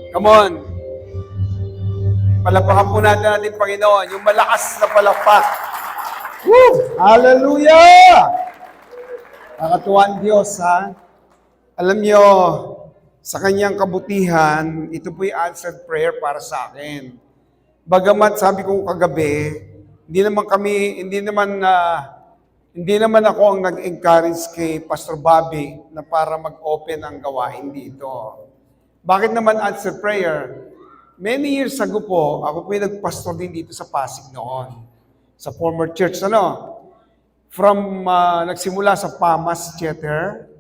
Come on. Palapakan po natin Panginoon, yung malakas na palakpak. Woo! Hallelujah! Nakatuwang Diyos, ha? Alam nyo, sa kanyang kabutihan, ito po'y answered prayer para sa akin. Bagamat sabi ko kagabi, hindi naman ako ang nag-encourage kay Pastor Bobby na para mag-open ang gawain dito. Bakit naman answered prayer? Many years ago po, ako po yung nagpastor din dito sa Pasig noon. Sa former church, From, nagsimula sa Pamas Theater,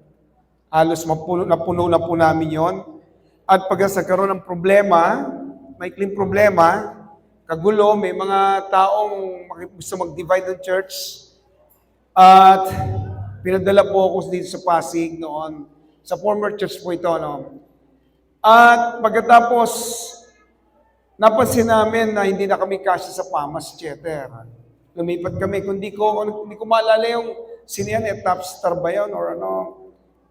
halos napuno na po namin yon. At pag nagkaroon ng problema, maikling problema, kagulo, may mga taong gusto mag-divide ng church. At pinadala po ako dito sa Pasig noon. Sa former church po ito, At pagkatapos, napansin namin na hindi na kami kasya sa Pamas Theater. Lumipat kami. Hindi ko maalala yung sino yan, top star ba yun or ano.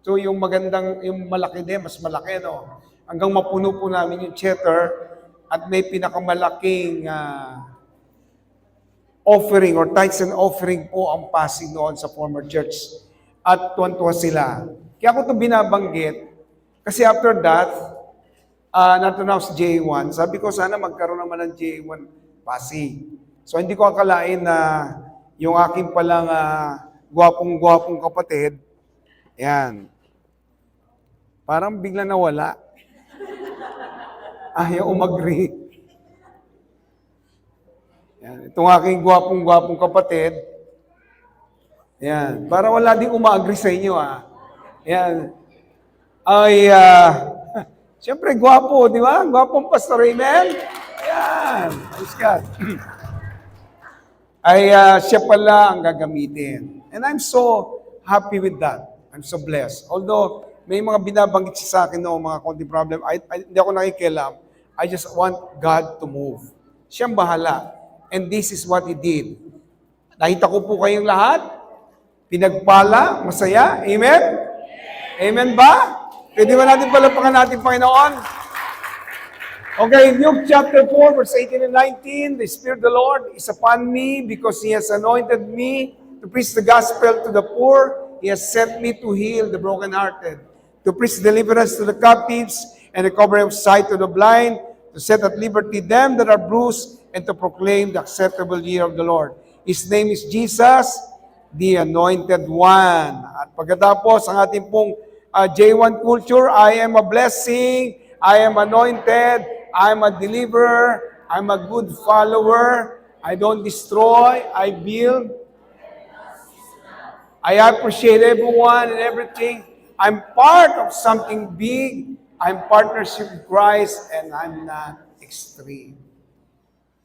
So yung malaki din, mas malaki, Hanggang mapuno po namin yung theater at may pinakamalaking offering or tithes and offering po ang Pasig noon sa former church. At tuwan-tuwa sila. Kaya ako ito binabanggit kasi after that, natunaw sa J1. Sabi ko, sana magkaroon naman ng J1 Pasig. So, hindi ko akalain na yung aking palang gwapong-gwapong kapatid, yan, parang bigla nawala. Ayaw umagri. Yan, itong aking gwapong-gwapong kapatid, yan, parang wala din umagri sa inyo, Yan. Ay, siyempre, gwapo, di ba? Gwapong pastor, amen? Yan. Praise God. Ay, siya pala ang gagamitin. And I'm so happy with that. I'm so blessed. Although, may mga binabanggit siya sa akin mga konti problem, hindi ako nakikialam. I just want God to move. Siyang bahala. And this is what He did. Nakita ko po kayong lahat. Pinagpala, masaya. Amen? Amen ba? Pwede ba natin palapakan natin, Panginoon? Okay, Luke chapter 4, verse 18 and 19, the Spirit of the Lord is upon me because He has anointed me to preach the gospel to the poor. He has sent me to heal the brokenhearted, to preach deliverance to the captives and recovery of sight to the blind, to set at liberty them that are bruised, and to proclaim the acceptable year of the Lord. His name is Jesus, the Anointed One. At pagkatapos, ang ating pong J1 culture, I am a blessing, I am anointed, I am a deliverer, I'm a good follower, I don't destroy, I build. I appreciate everyone and everything. I'm part of something big, I'm partnership with Christ, and I'm not extreme.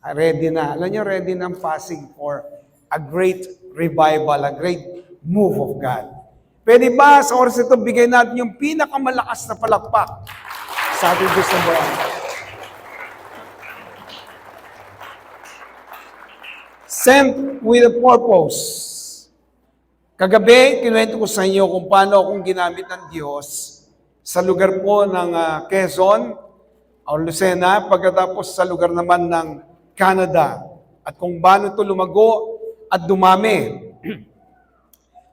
Ready na. Alam nyo, ready na ang Pasig for a great revival, a great move of God. Pwede ba sa oras ito bigay natin yung pinakamalakas na palakpak sa ating Diyos ng buwan? Sent with a purpose. Kagabi, kinuwento ko sa inyo kung paano akong ginamit ng Diyos sa lugar po ng Quezon o Lucena, pagkatapos sa lugar naman ng Canada, at kung paano ito lumago at dumami.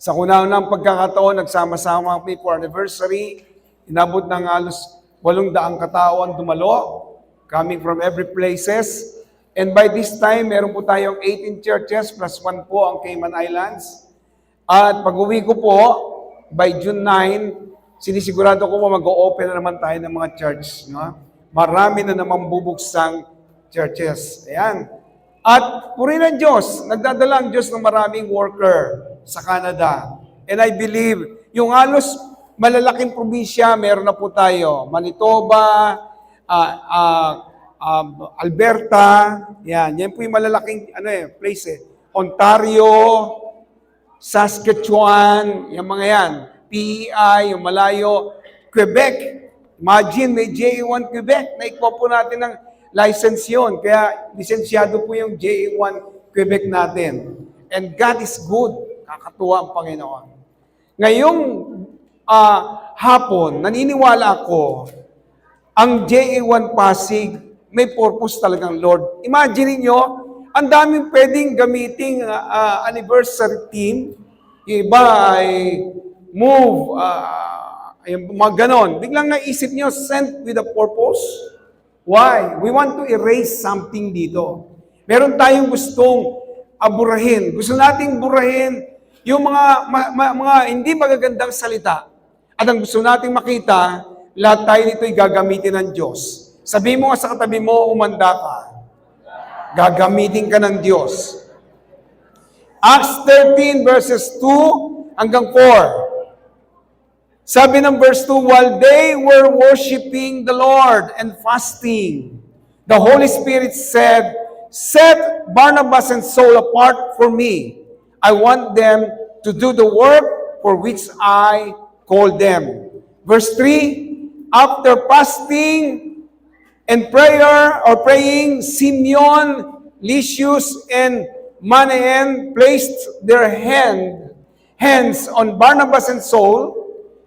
Sa kunang pagkakataon, nagsama-sama kami for anniversary. Inabot ng halos 800 katawan dumalo, coming from every places. And by this time, meron po tayong 18 churches, plus 1 po ang Cayman Islands. At pag-uwi ko po, by June 9, sinisigurado ko po mag-o-open na naman tayo ng mga church. Marami na naman bubuksang churches. Ayan. At purihin ng Diyos, nagdadala ang Diyos ng maraming worker sa Canada. And I believe, yung halos malalaking probinsya, meron na po tayo. Manitoba, Alberta, yan po yung malalaking place. Ontario, Saskatchewan, yung mga yan. PEI, yung malayo. Quebec, imagine may J1 Quebec, naikuha po natin ng license yun. Kaya lisensyado po yung J1 Quebec natin. And God is good. Kakatuwa ang Panginoon. Ngayong hapon, naniniwala ako ang JA1 Pasig, may purpose talagang Lord. Imagine niyo, ang daming pwedeng gamiting anniversary team. Iba ay move, mga ganon. Biglang naisip niyo, sent with a purpose. Why? We want to erase something dito. Meron tayong gustong aburahin. Gusto nating burahin yung mga hindi magagandang salita. At ang gusto nating makita, lahat tayo nito'y gagamitin ng Diyos. Sabi mo nga sa katabi mo, umanda ka. Gagamitin ka ng Diyos. Acts 13 verses 2 hanggang 4. Sabi ng verse 2, while they were worshiping the Lord and fasting, the Holy Spirit said, set Barnabas and Saul apart for me. I want them to do the work for which I called them. Verse 3, after fasting and praying, Simeon, Lysius, and Manaen placed their hands on Barnabas and Saul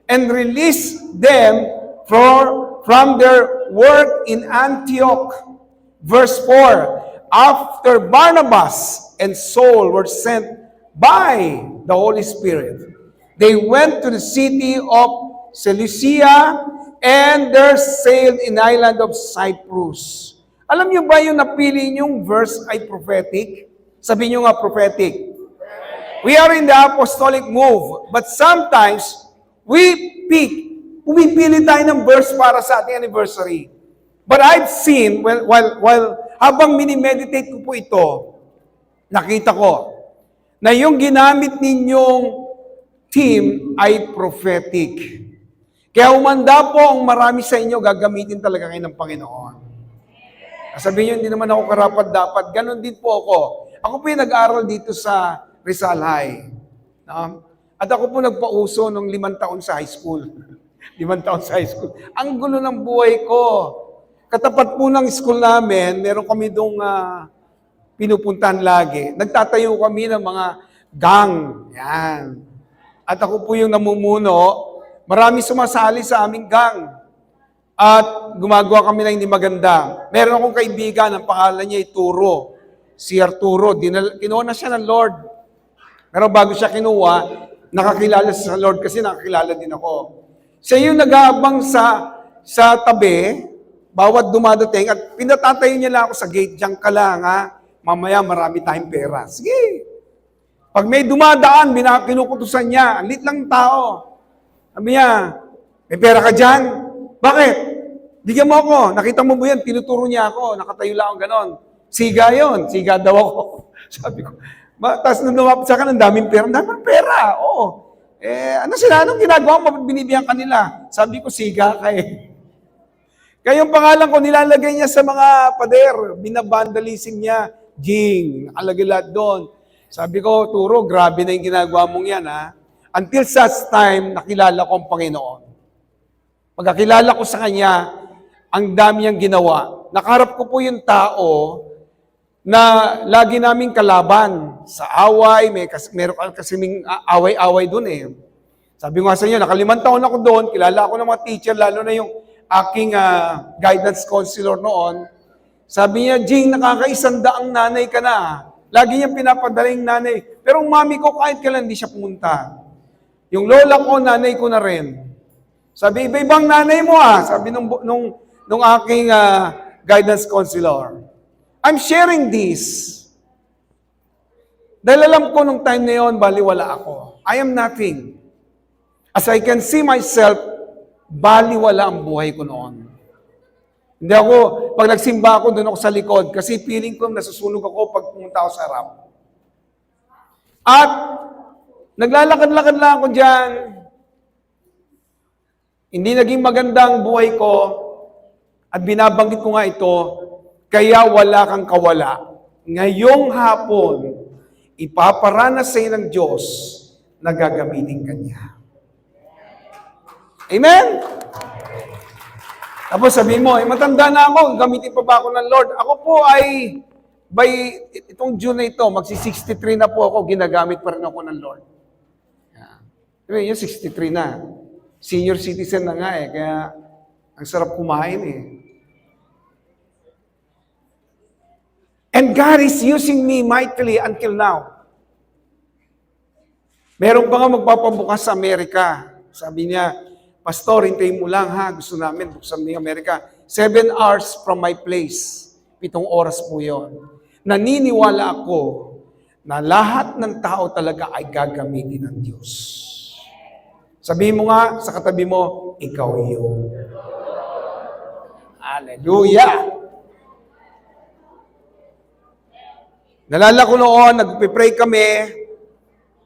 and released them from their work in Antioch. Verse 4, after Barnabas and Saul were sent by the Holy Spirit, they went to the city of Seleucia and there sailed in the island of Cyprus. Alam niyo ba yung napili niyong verse ay prophetic? Sabi niyo nga prophetic. We are in the apostolic move, but sometimes pumipili tayo ng verse para sa ating anniversary. But I've seen, while habang minimeditate ko po ito, nakita ko na yung ginamit ninyong team ay prophetic. Kaya umanda po ang marami sa inyo, gagamitin talaga kayo ng Panginoon. Sabihin nyo, hindi naman ako karapat-dapat. Ganon din po ako. Ako po yung nag-aaral dito sa Rizal High. No? At ako po nagpauso nung 5 taon sa high school. 5 taon sa high school. Ang gulo ng buhay ko. Katapat po ng school namin, meron kami doong pinupuntahan lagi. Nagtatayo kami ng mga gang. Yan. At ako po yung namumuno. Marami sumasali sa aming gang. At gumagawa kami ng hindi maganda. Meron akong kaibigan, ang pangalan niya ay Turo. Si Arturo. Kinuha na siya ng Lord. Pero bago siya kinuha, nakakilala siya sa Lord kasi nakakilala din ako. Siya yung nag-aabang sa tabi, bawat dumadating, at pinatatayo niya lang ako sa gate, diyan ka lang ha, mamaya marami tayong pera. Sige. Pag may dumadaan, kinukutusan niya, ang lit lang tao. Sabi niya, may pera ka dyan? Bakit? Bigyan mo ako. Nakita mo ba yan? Tinuturo niya ako. Nakatayo lang ako ganon. Siga yon. Siga daw ako. Sabi ko, tapos nung lumapit sa akin, ang daming pera. Ang daming pera. Oo. Ano sila? Anong ginagawa mo? Binibigyan kanila. Sabi ko, siga ka eh. Kaya yung pangalan ko, nilalagay niya sa mga pader. Binabandalism niya. Jing. Nakalagay lahat doon. Sabi ko, Turo, grabe na yung ginagawa mong yan ha. Until such time, nakilala ko ang Panginoon. Pagkakilala ko sa Kanya, ang dami niyang ginawa. Nakaharap ko po yung tao na lagi naming kalaban. Sa away, meron kasiming away-away doon eh. Sabi ko nga sa inyo, 5 taon ako doon, kilala ako ng mga teacher, lalo na yung aking guidance counselor noon. Sabi niya, Jing, nakaka-100 nanay ka na. Lagi niyang pinapadala yung nanay. Pero ang mami ko, kahit kailan hindi siya pumunta. Yung lola ko, nanay ko na rin. Sabi, iba-ibang nanay mo sabi nung aking guidance counselor. I'm sharing this. Dahil alam ko nung time na yun, baliwala ako. I am nothing. As I can see myself, baliwala ang buhay ko noon. Hindi ako, pag nagsimba ako, doon ako sa likod kasi feeling ko nasusunog ako pag pumunta ako sa harap. At naglalakad-lakad lang ako dyan. Hindi naging magandang buhay ko at binabanggit ko nga ito, kaya wala kang kawala. Ngayong hapon, ipaparanas sa iyo ng Diyos na gagamitin ka niya. Amen? Tapos sabihin mo, matanda na ako, gamitin pa ba ako ng Lord? Ako po ay, by itong June na ito, magsi-63 na po ako, ginagamit pa rin ako ng Lord. Yung 63 na. Senior citizen na nga kaya Ang sarap kumain eh. And God is using me mightily until now. Meron pa nga magpapabukas sa Amerika. Sabi niya, Pastor, hintayin mo lang ha. Gusto namin buksan mo yung Amerika. 7 hours from my place. 7 oras po yun. Naniniwala ako na lahat ng tao talaga ay gagamitin ng Diyos. Sabihin mo nga sa katabi mo, ikaw yun. Hallelujah! Nalala ko noon, nagpipray kami,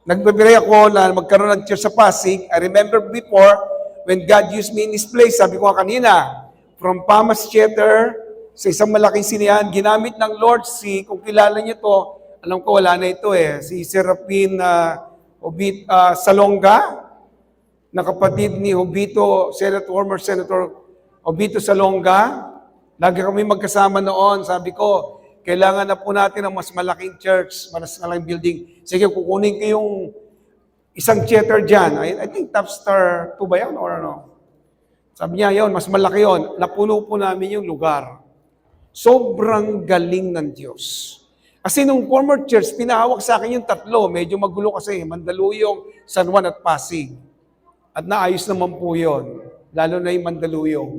nagpipray ako na magkaroon ng church sa Pasig. I remember before, when God used me in this place, sabi ko kanina, from Pamas Theater, sa isang malaking sinihan, ginamit ng Lord kung kilala niyo to, alam ko wala na ito si Serapin Salonga, na kapatid ni Hobito, former Senator Hobito Salonga. Lagi kami magkasama noon. Sabi ko, kailangan na po natin ng mas malaking church, mas malaking building. Sige, kukunin ko yung isang theater dyan. I think Top Star 2 ba yan or ano? Sabi niya, yun, mas malaki yun. Napuno po namin yung lugar. Sobrang galing ng Diyos. Kasi nung former church, pinahawak sa akin yung 3. Medyo magulo kasi, Mandaluyong, San Juan at Pasig. At naayos naman po yun. Lalo na yung Mandaluyong.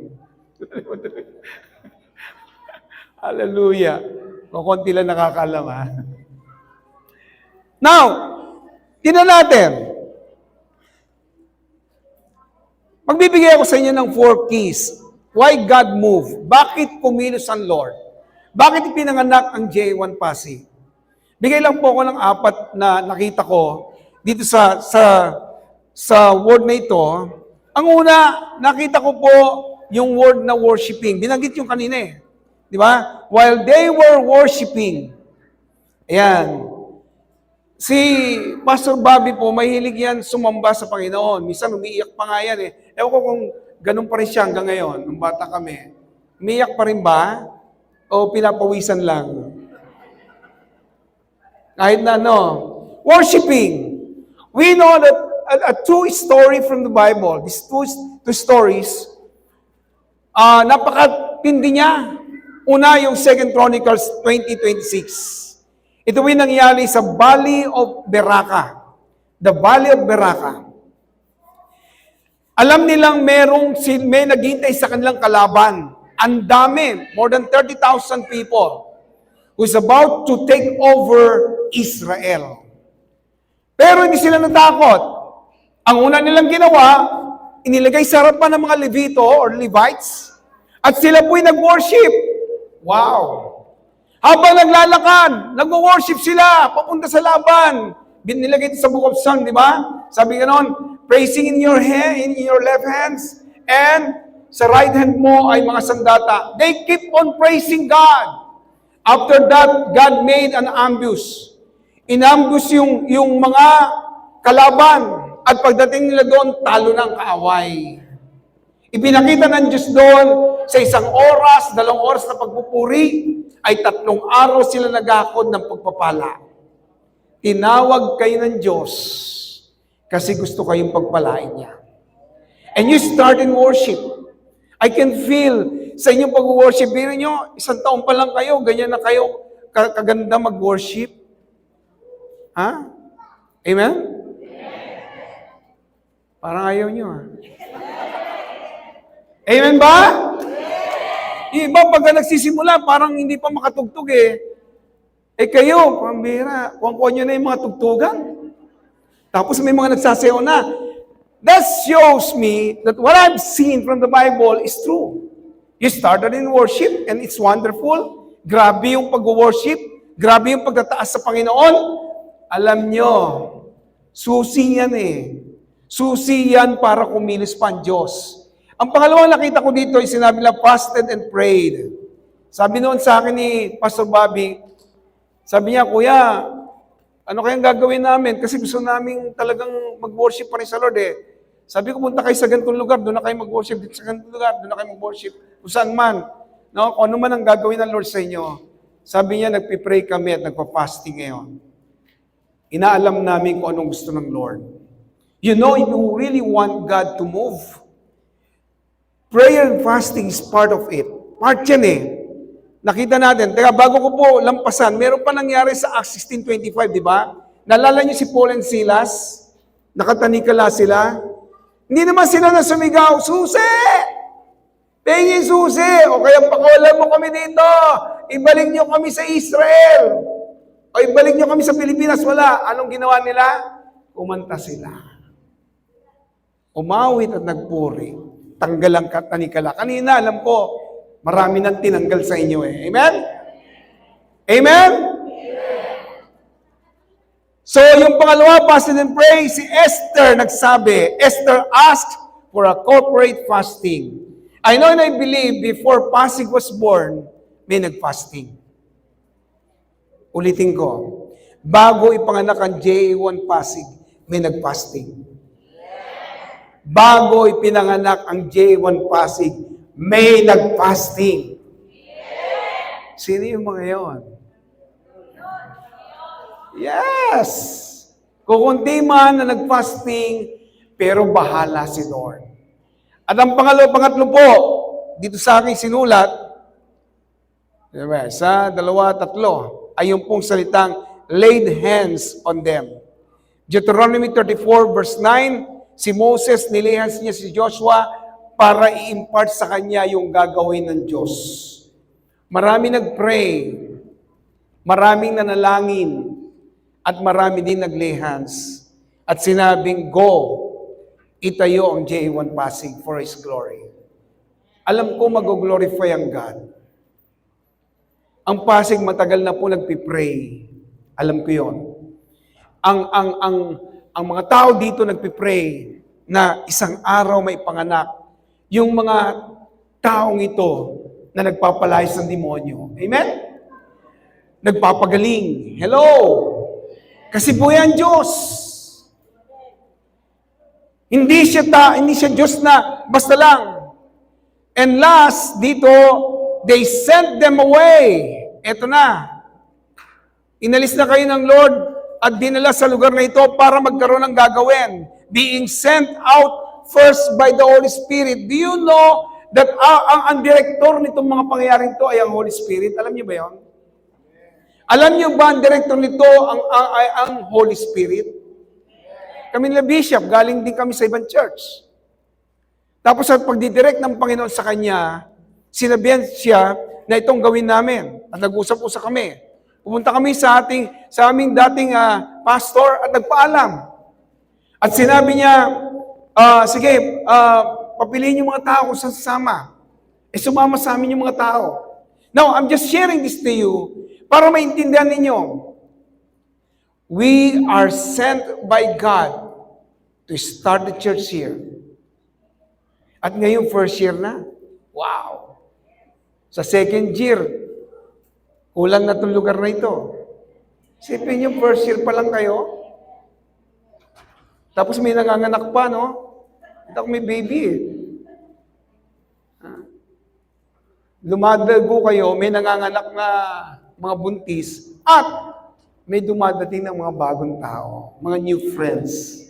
Hallelujah. Kukunti lang nakakalam ha. Now, tingnan natin. Magbibigay ako sa inyo ng 4 keys. Why God moved? Bakit kumilos ang Lord? Bakit pinanganak ang J1 Pasig? Bigay lang po ako ng 4 na nakita ko dito sa word na ito. Ang una, nakita ko po yung word na worshiping. Binanggit yung kanina eh. Di ba? While they were worshiping. Ayan. Si Pastor Bobby po, mahilig yan sumamba sa Panginoon. Minsan umiiyak pa nga yan eh. Ewan ko kung ganun pa rin siya hanggang ngayon, nung bata kami. Umiiyak pa rin ba? O pinapawisan lang? Kahit na worshiping. We know that a true story from the Bible, these two stories, napakatindi niya. Una, yung 2 Chronicles 20:26. Ito ay nangyari sa Valley of Beraka. The Valley of Beraka. Alam nilang may naghintay sa kanilang kalaban. Ang dami, more than 30,000 people who's about to take over Israel. Pero hindi sila natakot. Ang una nilang ginawa, inilagay sa harapan ng mga Levito or Levites, at sila po'y nag-worship. Wow! Habang naglalakad, nag-worship sila, papunta sa laban. Binilagay ito sa Book of Psalms, di ba? Sabi ganon, praising in your left hands, and sa right hand mo ay mga sandata. They keep on praising God. After that, God made an ambush. Inambush yung mga kalaban. At pagdating nila doon, talo ng kaaway. Ipinakita ng Diyos doon sa 1 oras, 2 oras na pagpupuri, ay 3 araw sila naghakod ng pagpapala. Tinawag kayo ng Diyos kasi gusto kayong pagpalain niya. And you start in worship. I can feel sa inyong pag-worship. Biro nyo, 1 taon pa lang kayo, ganyan na kayo kaganda mag-worship. Ha? Amen? Parang ayaw nyo ha. Amen ba? Iba pagka nagsisimula, parang hindi pa makatugtog eh. Kayo, pambira, kuha nyo na yung mga tugtugan. Tapos may mga nagsasayaw na. That shows me that what I've seen from the Bible is true. You started in worship and it's wonderful. Grabe yung pag-worship. Grabe yung pagtataas sa Panginoon. Alam nyo, susi yan eh. Susi yan para kumilos pa ang Diyos. Ang pangalawang nakita ko dito ay sinabi na fasted and prayed. Sabi noon sa akin ni Pastor Bobby, sabi niya, Kuya, ano kayang gagawin namin? Kasi gusto namin talagang mag-worship pa rin sa Lord eh. Sabi ko, punta kayo sa ganitong lugar, doon na kayo mag-worship. Dito sa ganitong lugar, doon na kayo mag-worship. Kung saan man. No? Kung ano man ang gagawin ng Lord sa inyo. Sabi niya, nagpipray kami at nagpa-fasting ngayon. Inaalam namin kung anong gusto ng Lord. You know, if you really want God to move, Prayer and fasting is part of it. Part yan eh. Nakita natin. Teka, bago ko po lampasan, meron pa nangyari sa Acts 16:25, di ba? Nalala niyo si Paul and Silas? Nakatanikala sila? Hindi naman sila na sumigaw, "Susi! Tingin susi! O kaya pakawalan mo kami dito! Ibalik niyo kami sa Israel! O ibalik niyo kami sa Pilipinas!" Wala. Anong ginawa nila? Kumanta sila. Umawit at nagpuri. Tanggal ang katanikala. Kanina, alam ko, marami nang tinanggal sa inyo eh. Amen? Amen? So, yung pangalawa, fasting and pray, si Esther nagsabi, Esther asked for a corporate fasting. I know and I believe before Pasig was born, may nag-fasting. Ulitin ko, bago ipanganak ang J1 Pasig, may nag-fasting. Bago ipinanganak ang J1 Pasig, may nag-fasting. Sino yung mga yun? Yes! Kukunti man na nag-fasting, pero bahala si Lord. At ang pangatlo po, dito sa aking sinulat, sa 2, 3, ay yung pong salitang, laid hands on them. Deuteronomy 34 verse 9, si Moses, nilihans niya si Joshua para i-impart sa kanya yung gagawin ng Diyos. Marami nag-pray, maraming nanalangin, at marami din nag-lay hands. At sinabing, go, itayo ang J1 Pasig for His glory. Alam ko mag-glorify ang God. Ang Pasig matagal na po nagpipray. Alam ko yon. Ang mga tao dito nagpipray na isang araw may panganak. Yung mga taong ito na nagpapalayas ng demonyo. Amen? Nagpapagaling. Hello! Kasi po yan Diyos. Hindi siya Diyos na basta lang. And last, dito, they sent them away. Eto na. Inalis na kayo ng Lord at dinala sa lugar na ito para magkaroon ng gagawin. Being sent out first by the Holy Spirit. Do you know that ang director nitong mga pangyayaring ito ay ang Holy Spirit? Alam niyo ba yun? Alam niyo ba ang director nito ang Holy Spirit? Kami nila Bishop, galing din kami sa ibang church. Tapos at pagdidirect ng Panginoon sa kanya, sinabihan siya na itong gawin namin. At nag-usap-usap kami. Pumunta kami sa aming dating pastor at nagpaalam. At sinabi niya, sige, papiliin yung mga tao kung saan sasama. Sumama sa amin yung mga tao. Now, I'm just sharing this to you para maintindihan ninyo. We are sent by God to start the church here. At ngayon, first year na. Wow! Sa second year, kulang na itong lugar na ito. Sipin yung first year pa lang kayo. Tapos may nanganganak pa, no? Ito may baby eh. Lumadago kayo, may nanganganak na mga buntis, at may dumadating ng mga bagong tao, mga new friends.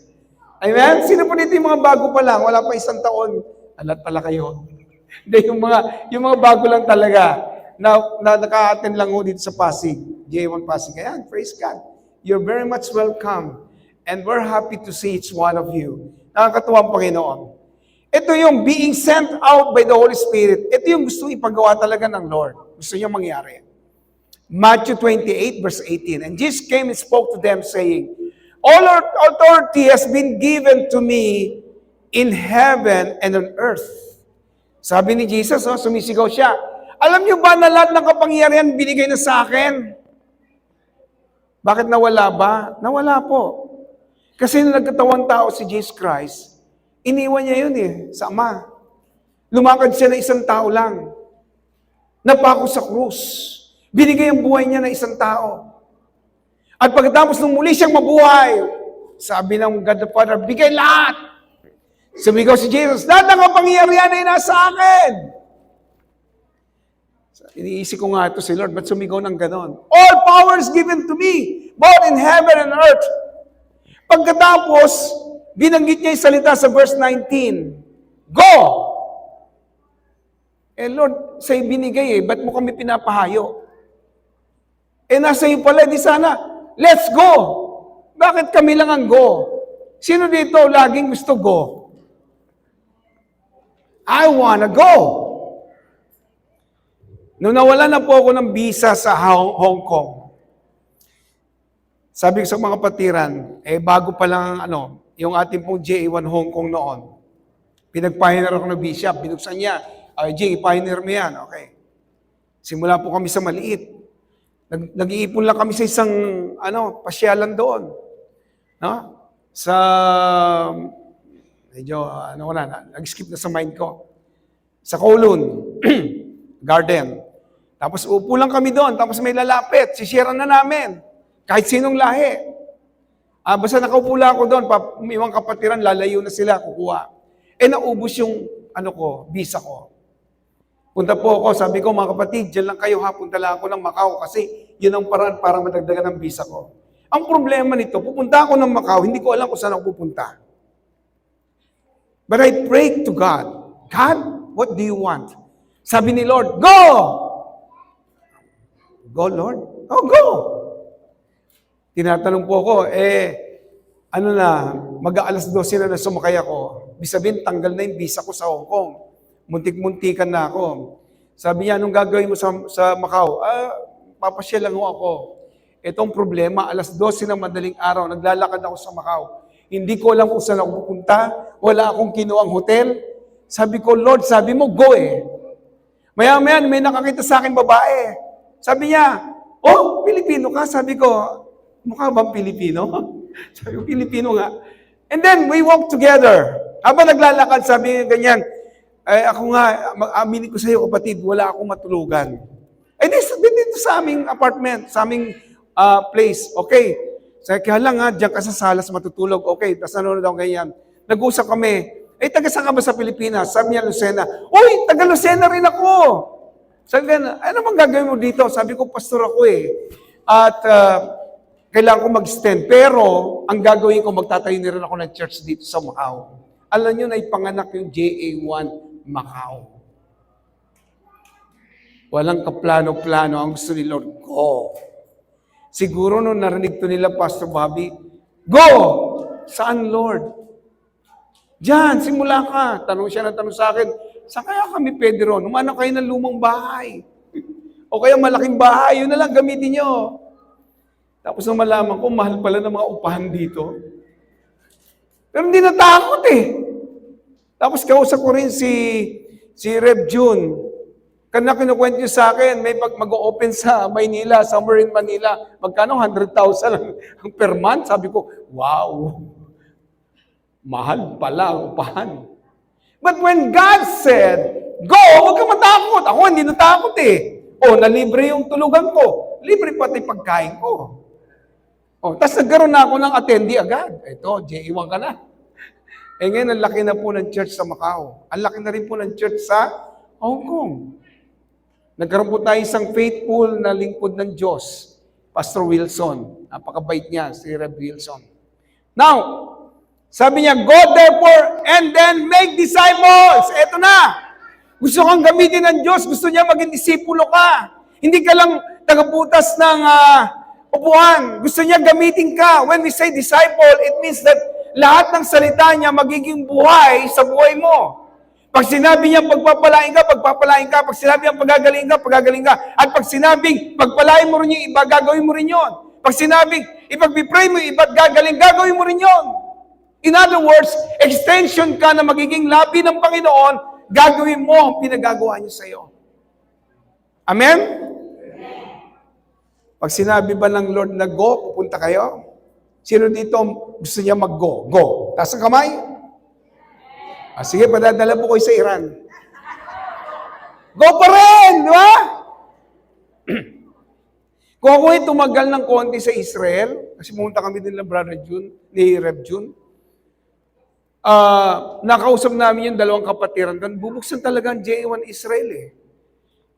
Amen? Sino po dito yung mga bago pa lang? Wala pa isang taon. Alat pala kayo. Hindi, yung mga bago lang talaga na naka-attend lang ho dito sa Pasig, J1 Pasig. Ayan, praise God. You're very much welcome. And we're happy to see each one of you. Nakakatuwa ang Panginoon. Ito yung being sent out by the Holy Spirit. Ito yung gusto ipagawa talaga ng Lord. Gusto niya mangyari. Matthew 28 verse 18. And Jesus came and spoke to them saying, all authority has been given to me in heaven and on earth. Sabi ni Jesus, sumisigaw siya. Alam niyo ba na lahat ng kapangyarihan binigay na sa akin? Bakit nawala ba? Nawala po. Kasi nung nagkatawang tao si Jesus Christ, iniwan niya yun sa Ama. Lumakad siya na isang tao lang. Napako sa krus. Binigay ang buhay niya na isang tao. At pagkatapos nung muli siyang mabuhay, sabi ng God the Father, bigay lahat. Sumigaw si Jesus, lahat ng kapangyarihan ay nasa akin. Iniisip ko nga ito si Lord, ba't sumigaw ng ganon? All power is given to me, both in heaven and earth. Pagkatapos, binanggit niya yung salita sa verse 19, go! Lord, sa'yo binigay ba't mo kami pinapahayo? Nasa iyo pala, di sana, let's go! Bakit kami lang ang go? Sino dito laging gusto go? I wanna go! Nung nawala na po ako ng visa sa Hong Kong, sabi ko sa mga kapatiran, bago pa lang yung ating pong JA1 Hong Kong noon, pinag-pioneer ako ng visa, binuksan niya, Jay, pioneer mo yan, okay. Simula po kami sa maliit. Nag-iipon lang kami sa isang, pasyalan doon. No? Sa, medyo, nag-skip na sa mind ko. Sa Kowloon, Garden. Tapos upo lang kami doon, tapos may lalapit, sisharean na namin. Kahit sinong lahi. Basta nakaupo lang ako doon, may mga kapatiran, lalayo na sila, kukuha. Naubos yung, visa ko. Punta po ako, sabi ko, mga kapatid, dyan lang kayo ha, punta lang ako ng Macau kasi yun ang paraan para madagdagan ng visa ko. Ang problema nito, pupunta ako ng Macau, hindi ko alam kung saan ako pupunta. But I prayed to God, God, what do you want? Sabi ni Lord, go! Go, Lord? Oh, go! Tinatanong po ako, mag-aalas 12 na sumakay ako. Bisabihin, tanggal na yung visa ko sa Hong Kong. Muntik-muntikan na ako. Sabi niya, anong gagawin mo sa Macau? Papasyal lang ako. Itong problema, alas 12 ng madaling araw, naglalakad ako sa Macau. Hindi ko alam kung saan ako pupunta. Wala akong kinuang hotel. Sabi ko, Lord, sabi mo, go Maya-maya, may nakakita sa akin babae. Sabi niya, oh, Pilipino ka? Sabi ko, mukha bang Pilipino? Sabi ko, Pilipino nga. And then, we walk together. Habang naglalakad, sabi niya ganyan, ako nga, aminin ko sa iyo, kapatid, wala akong matulugan. Dito sa aming apartment, sa aming place, okay. Sabi, kaya lang diyan ka sa salas matutulog, okay. Tapos nanonood ako ganyan. Nag-usap kami, taga saan ka ba sa Pilipinas? Sabi niya, Lucena. Uy, taga Lucena rin ako. Sabi niya, ano bang gagawin mo dito? Sabi ko, pastor ako At kailangan ko mag-stand. Pero, ang gagawin ko, magtatayo na rin ako ng church dito sa Macau. Alam niyo, naipanganak yung JA1 Macau. Walang kaplano-plano. Ang gusto ni Lord, go. Siguro nung narinig to nila, Pastor Bobby, go! Saan, Lord? Diyan, simula ka. Tanong siya ng tanong sa akin, saan kaya kami pwede ron? Umano kayo ng lumang bahay. O kaya malaking bahay, yun na lang gamitin nyo. Tapos nung malaman ko, mahal pala ng mga upahan dito. Pero hindi natakot Tapos kausap ko rin si Rev June. Kana kinukwento niya sa akin, may mag-o-open sa Maynila, somewhere in Manila. Magkano? 100,000 ang per month? Sabi ko, wow. Mahal pala ang upahan. But when God said, go, huwag ka matakot. Ako hindi natakot nalibre yung tulugan ko. Libre pati pagkain ko. Tapos nagkaroon na ako ng attendee agad. Ito, J1 ka na. Ngayon, ang laki na po ng church sa Macau. Ang laki na rin po ng church sa Hong Kong. Nagkaroon po tayo isang faithful na lingkod ng Diyos, Pastor Wilson. Napakabait niya, si Rev Wilson. Now, sabi niya, go therefore and then make disciples. Eto na. Gusto kang gamitin ng Diyos. Gusto niya maging disipulo ka. Hindi ka lang tagabutas ng upuan. Gusto niya gamitin ka. When we say disciple, it means that lahat ng salita niya magiging buhay sa buhay mo. Pag sinabi niya pagpapalain ka, pagpapalain ka. Pag sinabi niya pagagaling ka, pagagaling ka. At pag sinabing pagpalain mo rin yung iba, gagawin mo rin yun. Pag sinabing ipag-pray mo yung iba at gagawin mo rin yun. In other words, extension ka na magiging labi ng Panginoon, gagawin mo ang pinagagawa niya sa iyo. Amen? Pag sinabi ba ng Lord na go, pupunta kayo? Sino dito gusto niya mag-go? Go. Taas ang kamay. Sige, padadala po kayo sa Iran. Go pa rin! Di ba? Kung ako tumagal ng konti sa Israel, kasi pumunta kami din ng Brother June, ni Rev June, nakausap namin yung dalawang kapatiran doon, bubuksan talaga ang J1 Israel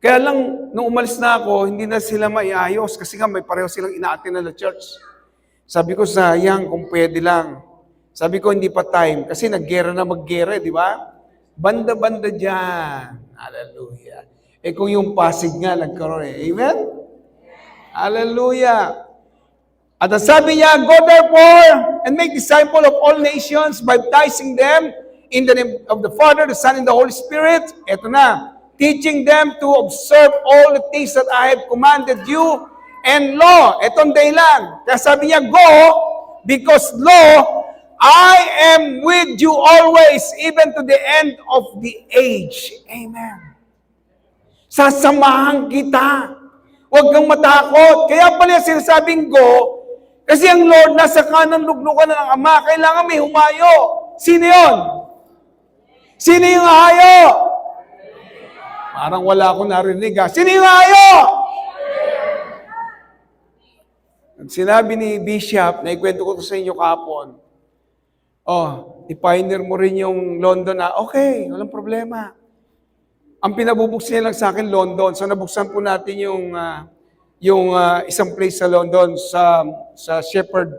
Kaya lang, nung umalis na ako, hindi na sila maiayos kasi nga may pareho silang ina-attend na church. Sabi ko, sayang kung pwede lang. Sabi ko, hindi pa time. Kasi naggera na maggera, di ba? Banda-banda dyan. Hallelujah. Eh kung yung Pasig nga nagkaroon Amen? Hallelujah. At ang sabi niya, go therefore and make disciples of all nations, baptizing them in the name of the Father, the Son, and the Holy Spirit. Ito na. Teaching them to observe all the things that I have commanded you. And lo, etong dahilan. Kaya sabi niya, go, because lo, I am with you always, even to the end of the age. Amen. Sasamahan kita. Huwag kang matakot. Kaya pala sinasabing go, kasi ang Lord nasa kanan luglugan ng Ama, kailangan may humayo. Sino yun? Sino yung hayo? Parang wala akong narinig ha. Sino yung hayo? Sinabi ni Bishop, naikwento ko to sa inyo kahapon, i-pioneer mo rin yung London na, okay, walang problema. Ang pinabubuksan niya lang sa akin, London. So nabuksan po natin yung isang place sa London, sa Shepherd,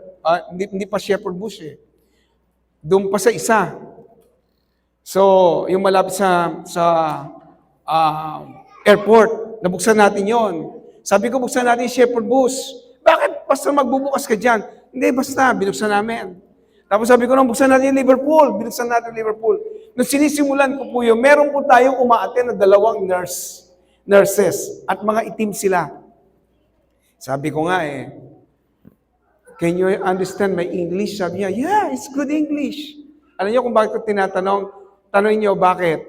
hindi pa Shepherd Bush Doon pa sa isa. So, yung malapit sa airport, nabuksan natin yon. Sabi ko, buksan natin yung Shepherd Bush. Bakit basta magbubukas ka dyan? Hindi, basta, binuksan namin. Tapos sabi ko, buksan natin yung Liverpool. Binuksan natin yung Liverpool. Nung sinisimulan ko po yun, meron po tayong umaaten na 2 nurses at mga itim sila. Sabi ko nga can you understand my English? Sabi niya, yeah, it's good English. Alam niyo kung bakit ko tinatanong? Tanongin niyo, bakit?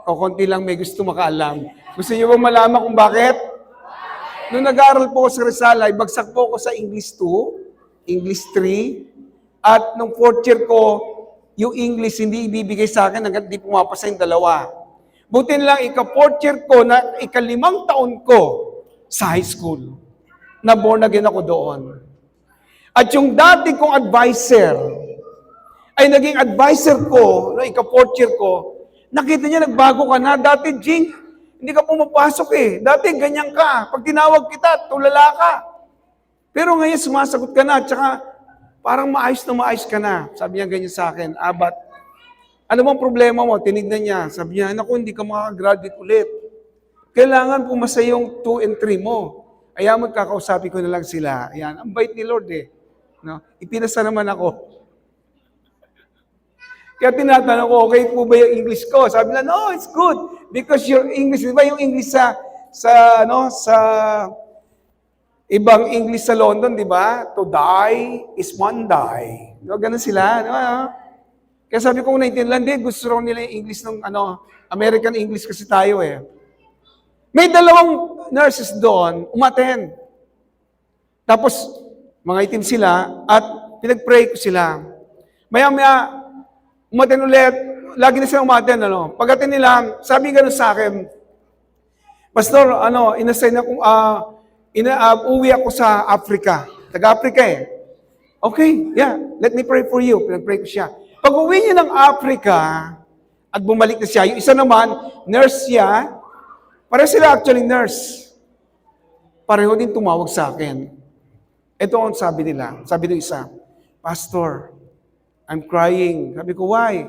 O konti lang may gusto makaalam. Gusto niyo ba malaman kung bakit? Nung nag-aaral po ko sa Rizal, bagsak po ko sa English 2, English 3, at nung 4th year ko, yung English hindi ibibigay sa akin hanggang di pumapasa yung 2. Buti lang, ika-4th year ko na ika-5 taon ko, sa high school, na born again ako doon. At yung dati kong advisor, ay naging advisor ko, no, ika-4th year ko, nakita niya, nagbago ka na. Dati, Jing, hindi ka pumapasok Dati, ganyan ka. Pag tinawag kita, tulala ka. Pero ngayon, sumasagot ka na, tsaka parang maayos ka na. Sabi niya ganyan sa akin, but ano bang problema mo? Tinignan niya. Sabi niya, naku, hindi ka makakagraduate ulit. Kailangan pumasa yung 2 and 3 mo. Ayan, magkakausapin ko na lang sila. Ayan, ang bait ni Lord No? Ipinasa naman ako. Kaya tinatanong ko, okay po ba yung English ko? Sabi na, no, it's good. Because your English, di ba yung English sa ibang English sa London, di ba? To die is one die. No, ganun sila. No? Kaya sabi ko, naintindihan, gusto rin nila yung English ng American English kasi tayo May 2 nurses doon, umaten. Tapos, mga itim sila, at pinag-pray ko sila. Maya-maya, umaten ulit, lagi na sila umaten, Pagdating nila, sabi gano'n sa akin, Pastor, inassign ako, uwi ako sa Africa. Taga-Africa Okay, yeah, let me pray for you. Pinag-pray ko siya. Pag uwi niya ng Africa, at bumalik na siya, yung isa naman, nurse siya, pareho sila actually nurse. Pareho din tumawag sa akin. Ito ang sabi nila. Sabi ng isa, Pastor, I'm crying. Sabi ko, why?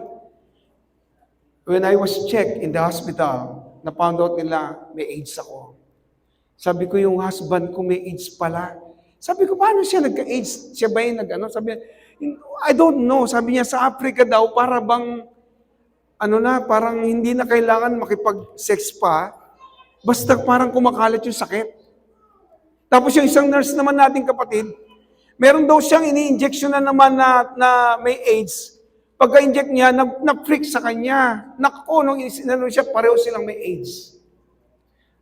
When I was checked in the hospital, na-found out nila may AIDS ako. Sabi ko, yung husband ko may AIDS pala. Sabi ko, paano siya nagka-AIDS? Siya ba yung Sabi niya, I don't know. Sabi niya, sa Africa daw, para bang, parang hindi na kailangan makipag-sex pa. Basta parang kumakalat yung sakit. Tapos yung isang nurse naman nating kapatid, meron daw siyang ini-injection na naman na may AIDS. Pagka-inject niya, na-freak sa kanya. Naku, nung sinano siya, pareho silang may AIDS.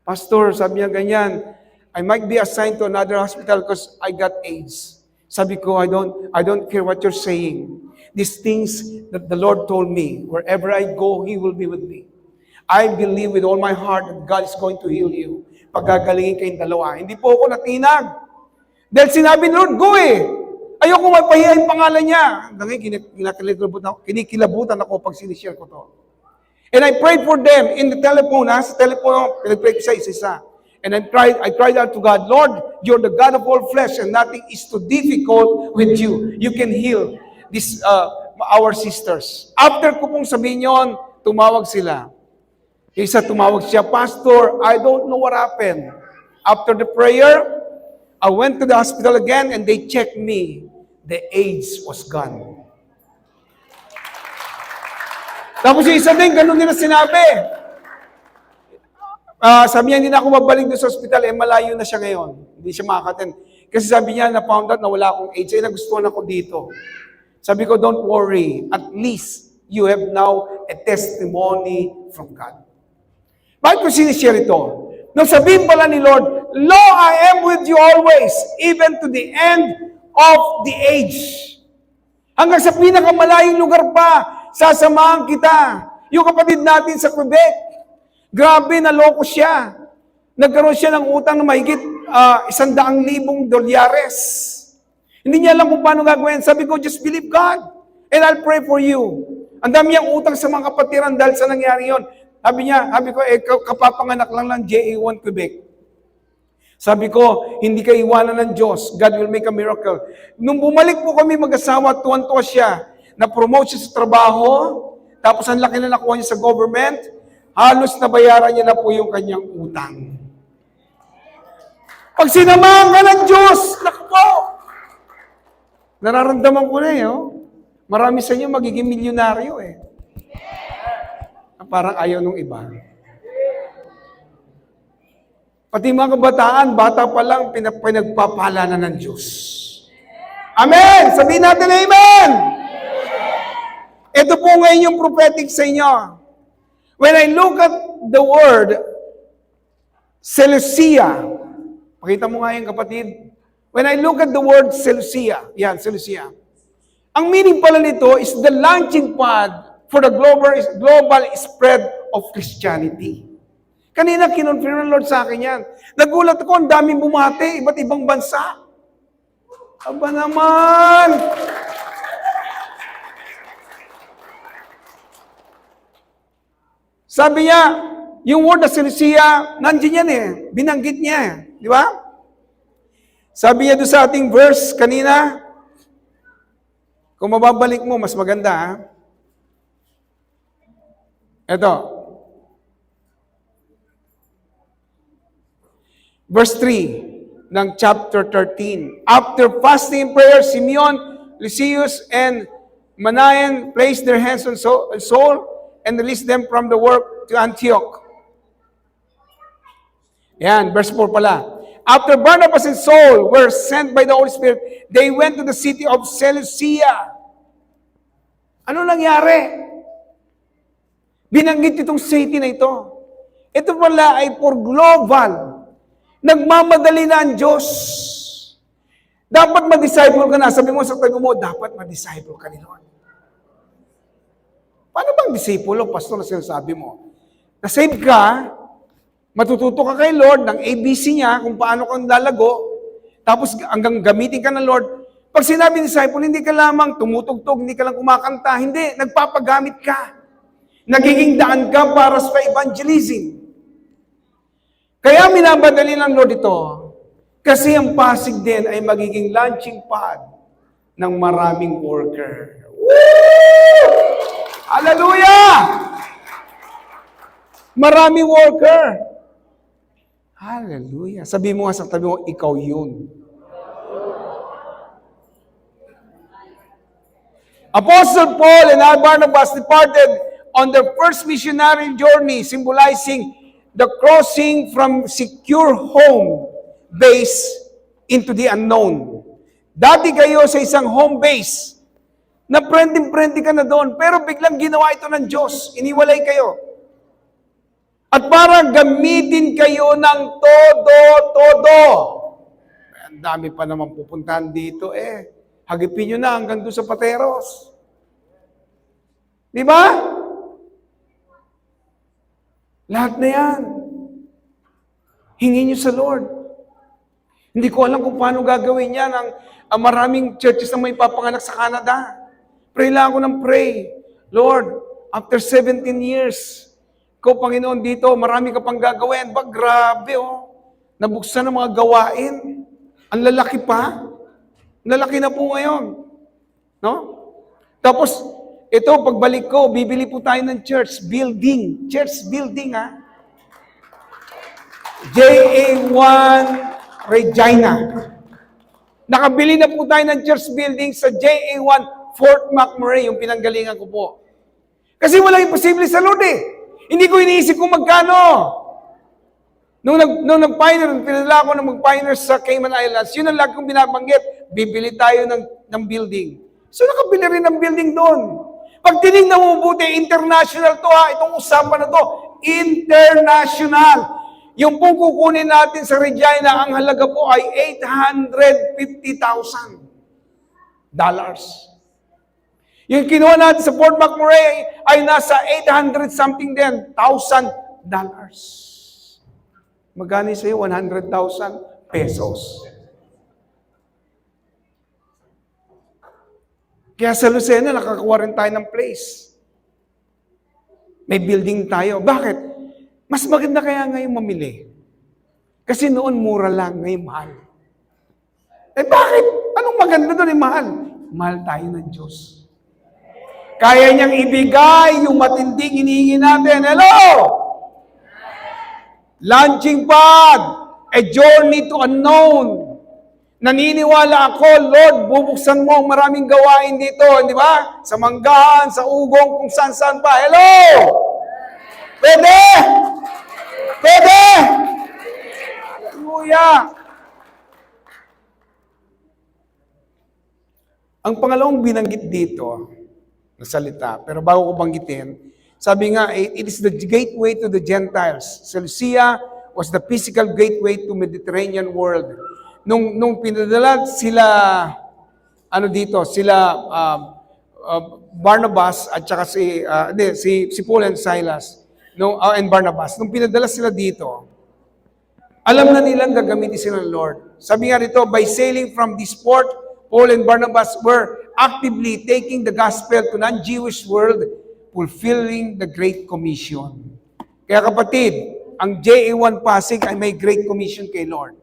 Pastor, sabi niya ganyan, I might be assigned to another hospital because I got AIDS. Sabi ko, I don't care what you're saying. These things that the Lord told me, wherever I go, He will be with me. I believe with all my heart that God is going to heal you. Paggagalingin kayong 2. Hindi po ako natinag. Dahil sinabi ni Lord, go Ayoko mapahiya yung pangalan niya. Hanggang kinikilabutan ako pag sinishare ko to. And I prayed for them in the telephone. Sa telephone, pinag-pray ko sa isa-isa. And I cried out to God, Lord, you're the God of all flesh and nothing is too difficult with you. You can heal our sisters. After ko pong sabihin yun, tumawag sila. Isa tumawag siya, Pastor, I don't know what happened. After the prayer, I went to the hospital again and they checked me. The AIDS was gone. Tapos yung isa din, ganun din na sinabi. Sabi niya, hindi na ako mabalik doon sa hospital, malayo na siya ngayon. Hindi siya makakaten. Kasi sabi niya, na-found out na wala akong AIDS, nagustuhan ako dito. Sabi ko, don't worry. At least, you have now a testimony from God. Bakit ko sinishare ito? Nung sabihin pala ni Lord, Lo, I am with you always, even to the end of the age. Hanggang sa pinakamalayong lugar pa, sasamahan kita. Yung kapatid natin sa Quebec, grabe, naloko siya. Nagkaroon siya ng utang na mahigit $100,000. Hindi niya alam kung paano gagawin. Sabi ko, just believe God and I'll pray for you. Ang dami niyang utang sa mga kapatiran dahil sa nangyari yon. Sabi ko, kapapanganak lang ng JA1 Quebec. Sabi ko, hindi ka iwanan ng Diyos. God will make a miracle. Nung bumalik po kami mag-asawa, tuwan-tuwa siya. Na-promote siya sa trabaho. Tapos ang laki na nakuha niya sa government. Halos nabayaran niya na po yung kanyang utang. Pag sinamahan ka ng Diyos, naku po! Nararamdaman ko na Marami sa inyo magiging milyonaryo Parang ayaw nung iba. Pati mga kabataan, bata pa lang, pinagpapala na ng Diyos. Amen! Sabihin natin, Amen! Ito po ngayon yung prophetic sa inyo. When I look at the word, Seleucia, pakita mo nga yung kapatid. When I look at the word Seleucia, Seleucia. Ang meaning pala nito is the launching pad for the global spread of Christianity. Kanina kinonfirm ng Lord sa akin yan. Nagulat ako, ang daming bumati, iba't ibang bansa. Aba naman! Sabi niya, yung word na Seleucia, nandiyan yan binanggit niya di ba? Sabi niya doon sa ating verse kanina, kung mababalik mo, mas maganda Ito. Verse 3 ng chapter 13. After fasting and prayer, Simeon, Lysius, and Manaen placed their hands on Saul and released them from the work to Antioch. Yan, verse 4 pala. After Barnabas and Saul were sent by the Holy Spirit, they went to the city of Seleucia. Ano nangyari? Binanggit itong city na ito. Ito pala ay for global. Nagmamadali na ang Diyos. Dapat ma-disciple ka na. Sabi mo sa tago mo, dapat ma-disciple ka ni Lord. Paano bang disipulo, pastor, na sinasabi mo? Na-save ka, matututo ka kay Lord ng ABC niya kung paano kang lalago, tapos hanggang gamitin ka ng Lord. Pag sinabi disciple, hindi ka lamang tumutugtog, hindi ka lang kumakanta, hindi, nagpapagamit ka. Nagiging daan ka para sa evangelism. Kaya minabadali ng Lord ito, kasi ang Pasig din ay magiging launching pad ng maraming worker. Woo! Hallelujah! Maraming worker. Hallelujah. Sabi mo nga sa tabi mo, ikaw yun. Apostle Paul and Barnabas departed on their first missionary journey, symbolizing the crossing from secure home base into the unknown. Dati kayo sa isang home base, na friendly ka na doon, pero biglang ginawa ito ng Diyos, iniwalay kayo. At para gamitin kayo ng todo. Ang dami pa naman pupuntahan dito Hagipin nyo na hanggang doon sa Pateros. Di ba? Lahat na yan. Hingin nyo sa Lord. Hindi ko alam kung paano gagawin yan ang maraming churches na may papanganak sa Canada. Pray lang ako ng pray. Lord, after 17 years, ikaw, Panginoon, dito, marami ka pang gagawin. Grabe, Nabuksan ng mga gawain. Ang lalaki pa. Lalaki na po ngayon. No? Tapos, Ito, pagbalik ko, bibili po tayo ng church building. Church building, ha? JA1 Regina. Nakabili na po tayo ng church building sa JA1 Fort McMurray, yung pinanggalingan ko po. Kasi walang imposible sa Lord eh. Hindi ko iniisip kung magkano. Nung nag-pioneer, pinadala ko na mag-pioneer sa Cayman Islands, yun ang lagi kong binabanggit. Bibili tayo ng building. So nakabili rin ng building doon. Pag tinignan mo buti, international to ha, itong usapan na to, international. Yung pong kukunin natin sa Regina, ang halaga po ay $850,000. Yung kinuha natin sa Fort McMurray ay nasa 800 something din, $1,000. Magkano sa'yo? 100,000 pesos. Kaya sa Lucena, nakakuha rin tayo ng place. May building tayo. Bakit? Mas maganda kaya ngayon mamili. Kasi noon mura lang, ngayon mahal. Eh bakit? Anong maganda doon mahal? Mahal tayo ng Diyos. Kaya niyang ibigay yung matinding hinihingi natin. Hello! Launching pad, a journey to unknown. Naniniwala ako, Lord, bubuksan mo ang maraming gawain dito, di ba? Sa Manggahan, sa Ugong, kung saan-saan pa. Hello! Pwede! Pwede! Hallelujah! Ang pangalawang binanggit dito, na salita, pero bago ko banggitin, sabi nga, it is the gateway to the Gentiles. Seleucia was the physical gateway to Mediterranean world. Nung pinadala sila, Barnabas at saka si Paul and Silas, and Barnabas, nung pinadala sila dito, alam na nilang gagamitin sila ng Lord. Sabi nga rito, by sailing from this port, Paul and Barnabas were actively taking the gospel to non-Jewish world, fulfilling the Great Commission. Kaya kapatid, ang JA1 Pasig ay may Great Commission kay Lord.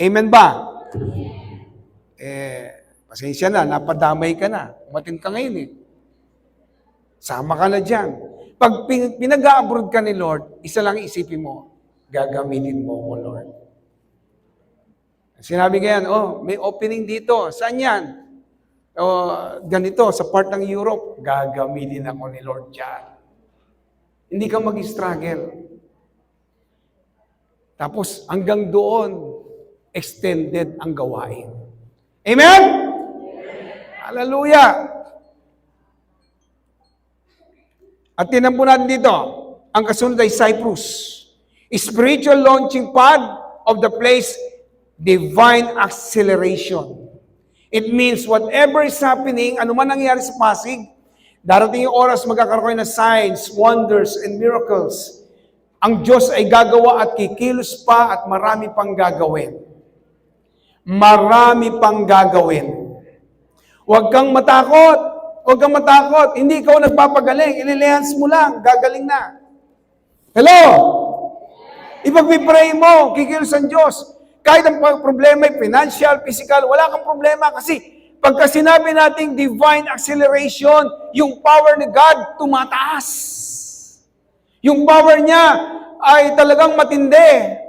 Amen ba? Pasensya na, napadamay ka na. Umatin ka ngayon eh. Sama ka na dyan. Pag pinag-a-abroad ka ni Lord, isa lang isipin mo, gagamitin mo ko, Lord. Sinabi ka yan, may opening dito. Saan yan? Ganito, sa part ng Europe, gagamitin ako ni Lord dyan. Hindi ka mag-struggle. Tapos, hanggang doon, extended ang gawain. Amen? Hallelujah! At tinan po natin dito, ang kasunod ay Cyprus. Spiritual launching pad of the place, divine acceleration. It means whatever is happening, ano man nangyari sa Pasig, darating yung oras magkakaroon ng signs, wonders, and miracles. Ang Diyos ay gagawa at kikilos pa at marami pang gagawin. Marami pang gagawin. Huwag kang matakot. Huwag kang matakot. Hindi ikaw nagpapagaling. Ililihans mo lang. Gagaling na. Hello? Ipag-pray mo. Kikilos ang Diyos. Kahit ang problema ay financial, physical, wala kang problema kasi pagka sinabi nating divine acceleration, yung power ni God tumataas. Yung power niya ay talagang matindi.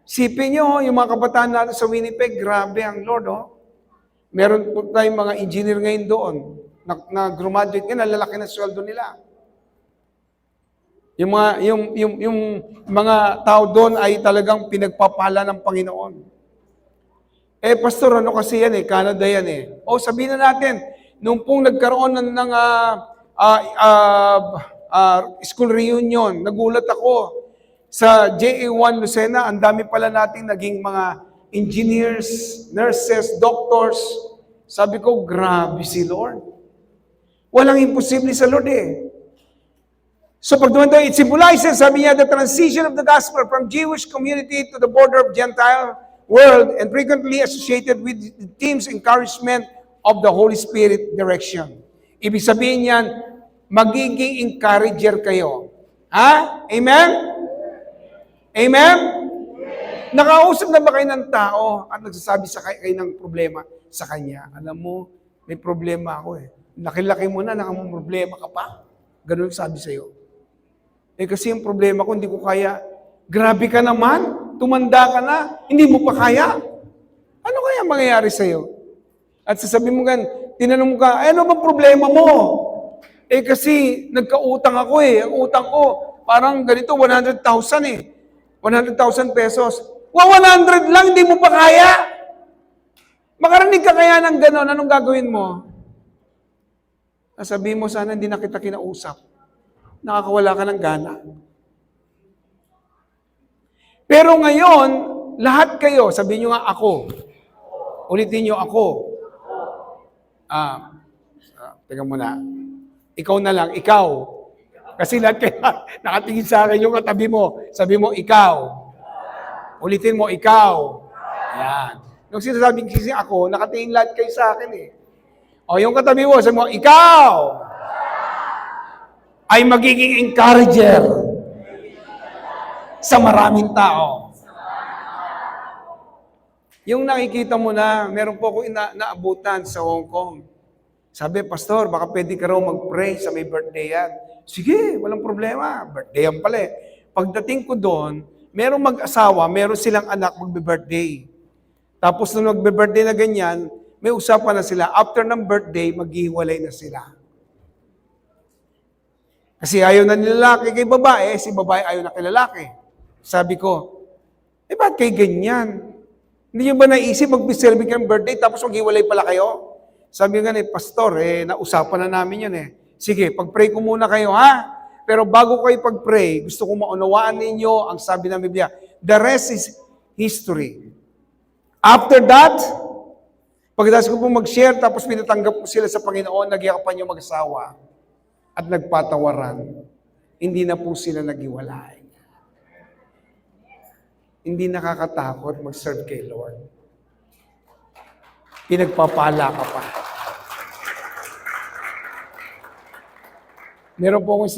Sipin nyo, yung mga kabataan natin sa Winnipeg, grabe ang Lord, Meron po tayong mga engineer ngayon doon na graduate nga, lalaki na sweldo nila. Yung mga tao doon ay talagang pinagpapala ng Panginoon. Pastor, ano kasi yan Canada yan sabihin na natin, nung pong nagkaroon ng school reunion, nagulat ako. Sa JA1 Lucena, ang dami pala nating naging mga engineers, nurses, doctors. Sabi ko, grabe si Lord. Walang imposible sa Lord So pag duman tayo, it symbolizes, sabi niya, the transition of the gospel from Jewish community to the border of Gentile world and frequently associated with the team's encouragement of the Holy Spirit direction. Ibig sabihin yan, magiging encourager kayo. Ha? Amen? Amen? Nakausap na ba kayo ng tao at nagsasabi sa kayo ng problema sa kanya? Alam mo, may problema ako Laki-laki mo na, problema ka pa. Ganun sabi sa'yo. Kasi yung problema ko, hindi ko kaya. Grabe ka naman, tumanda ka na, hindi mo pa kaya. Ano kaya mangyayari sa'yo? At sasabihin mo tinanong mo ka, ano bang problema mo? Kasi nagkautang ako Ang utang ko, parang ganito, 100,000 100,000 pesos. 100 lang, hindi mo pa kaya. Makarinig ka kaya ng gano'n, anong gagawin mo? Sabihin mo, sana hindi na kita kinausap. Nakakawala ka ng gana. Pero ngayon, lahat kayo, sabihin nyo nga ako. Ulitin nyo ako. Teka muna. Ikaw na lang, ikaw. Kasi lahat kayo, nakatingin sa akin yung katabi mo. Sabi mo, ikaw. Ulitin mo, ikaw. Ayan. Nung sinasabing kasi ako, nakatingin lahat kayo sa akin O, yung katabi mo, sabi mo, ikaw ay magiging encourager sa maraming tao. Yung nakikita mo na, meron po akong naabutan sa Hong Kong. Sabi, Pastor, baka pwede ka raw mag-pray sa may birthday yan. Sige, walang problema. Birthday yan pala Pagdating ko doon, merong mag-asawa, meron silang anak magbe-birthday. Tapos nung magbe-birthday na ganyan, may usapan na sila. After ng birthday, maghihiwalay na sila. Kasi ayaw na ni lalaki kay babae, si babae ayaw na kay lalaki. Sabi ko, ba't kayo ganyan? Hindi nyo ba naisip mag-celebrate kayong birthday tapos maghiwalay pala kayo? Sabi nga Pastor, nausapan na namin yun Sige, pag-pray ko muna kayo, ha? Pero bago kayo pag-pray, gusto ko maunawaan ninyo ang sabi ng Biblia. The rest is history. After that, pagkatapos ko po mag-share, tapos pinatanggap ko sila sa Panginoon, nagyakapan yung mag-asawa at nagpatawaran. Hindi na po sila naghiwalay. Hindi nakakatakot mag-serve kay Lord. Pinagpapala ka pa. Meron po akong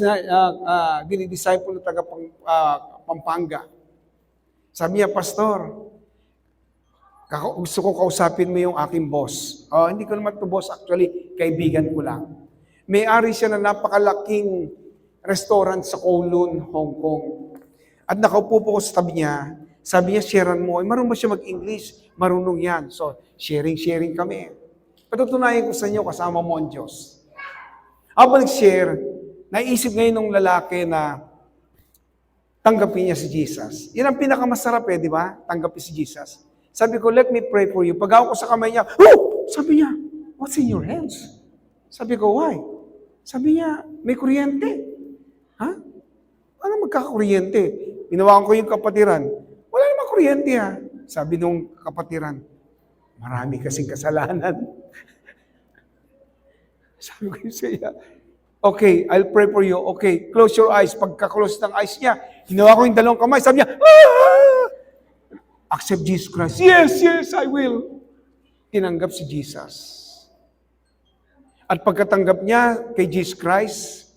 dinidisciple na taga Pampanga. Sabi niya, Pastor, gusto ko kausapin mo yung aking boss. Hindi ko naman to boss, actually, kaibigan ko lang. May-ari siya na napakalaking restaurant sa Kowloon, Hong Kong. At nakaupo po ko sa tabi niya. Sabi niya, sharean mo. Marunong ba siya mag-English? Marunong yan. So, sharing kami. Patutunayan ko sa inyo, kasama mo ang Diyos. Habang nag-share, naisip ngayon ng lalaki na tanggapin niya si Jesus. Yan ang pinakamasarap di ba? Tanggapin si Jesus. Sabi ko, let me pray for you. Pag ako sa kamay niya, sabi niya, what's in your hands? Sabi ko, why? Sabi niya, may kuryente. Ha? Paano magkakakuryente? Ginawa ko yung kapatiran. Wala namang kuryente Sabi nung kapatiran, marami kasing kasalanan. Sabi ko sa iya, okay, I'll pray for you. Okay, close your eyes. Pagka-close ng eyes niya, ginawa ko yung dalawang kamay. Sabi niya, accept Jesus Christ. Yes, I will. Tinanggap si Jesus. At pagkatanggap niya kay Jesus Christ,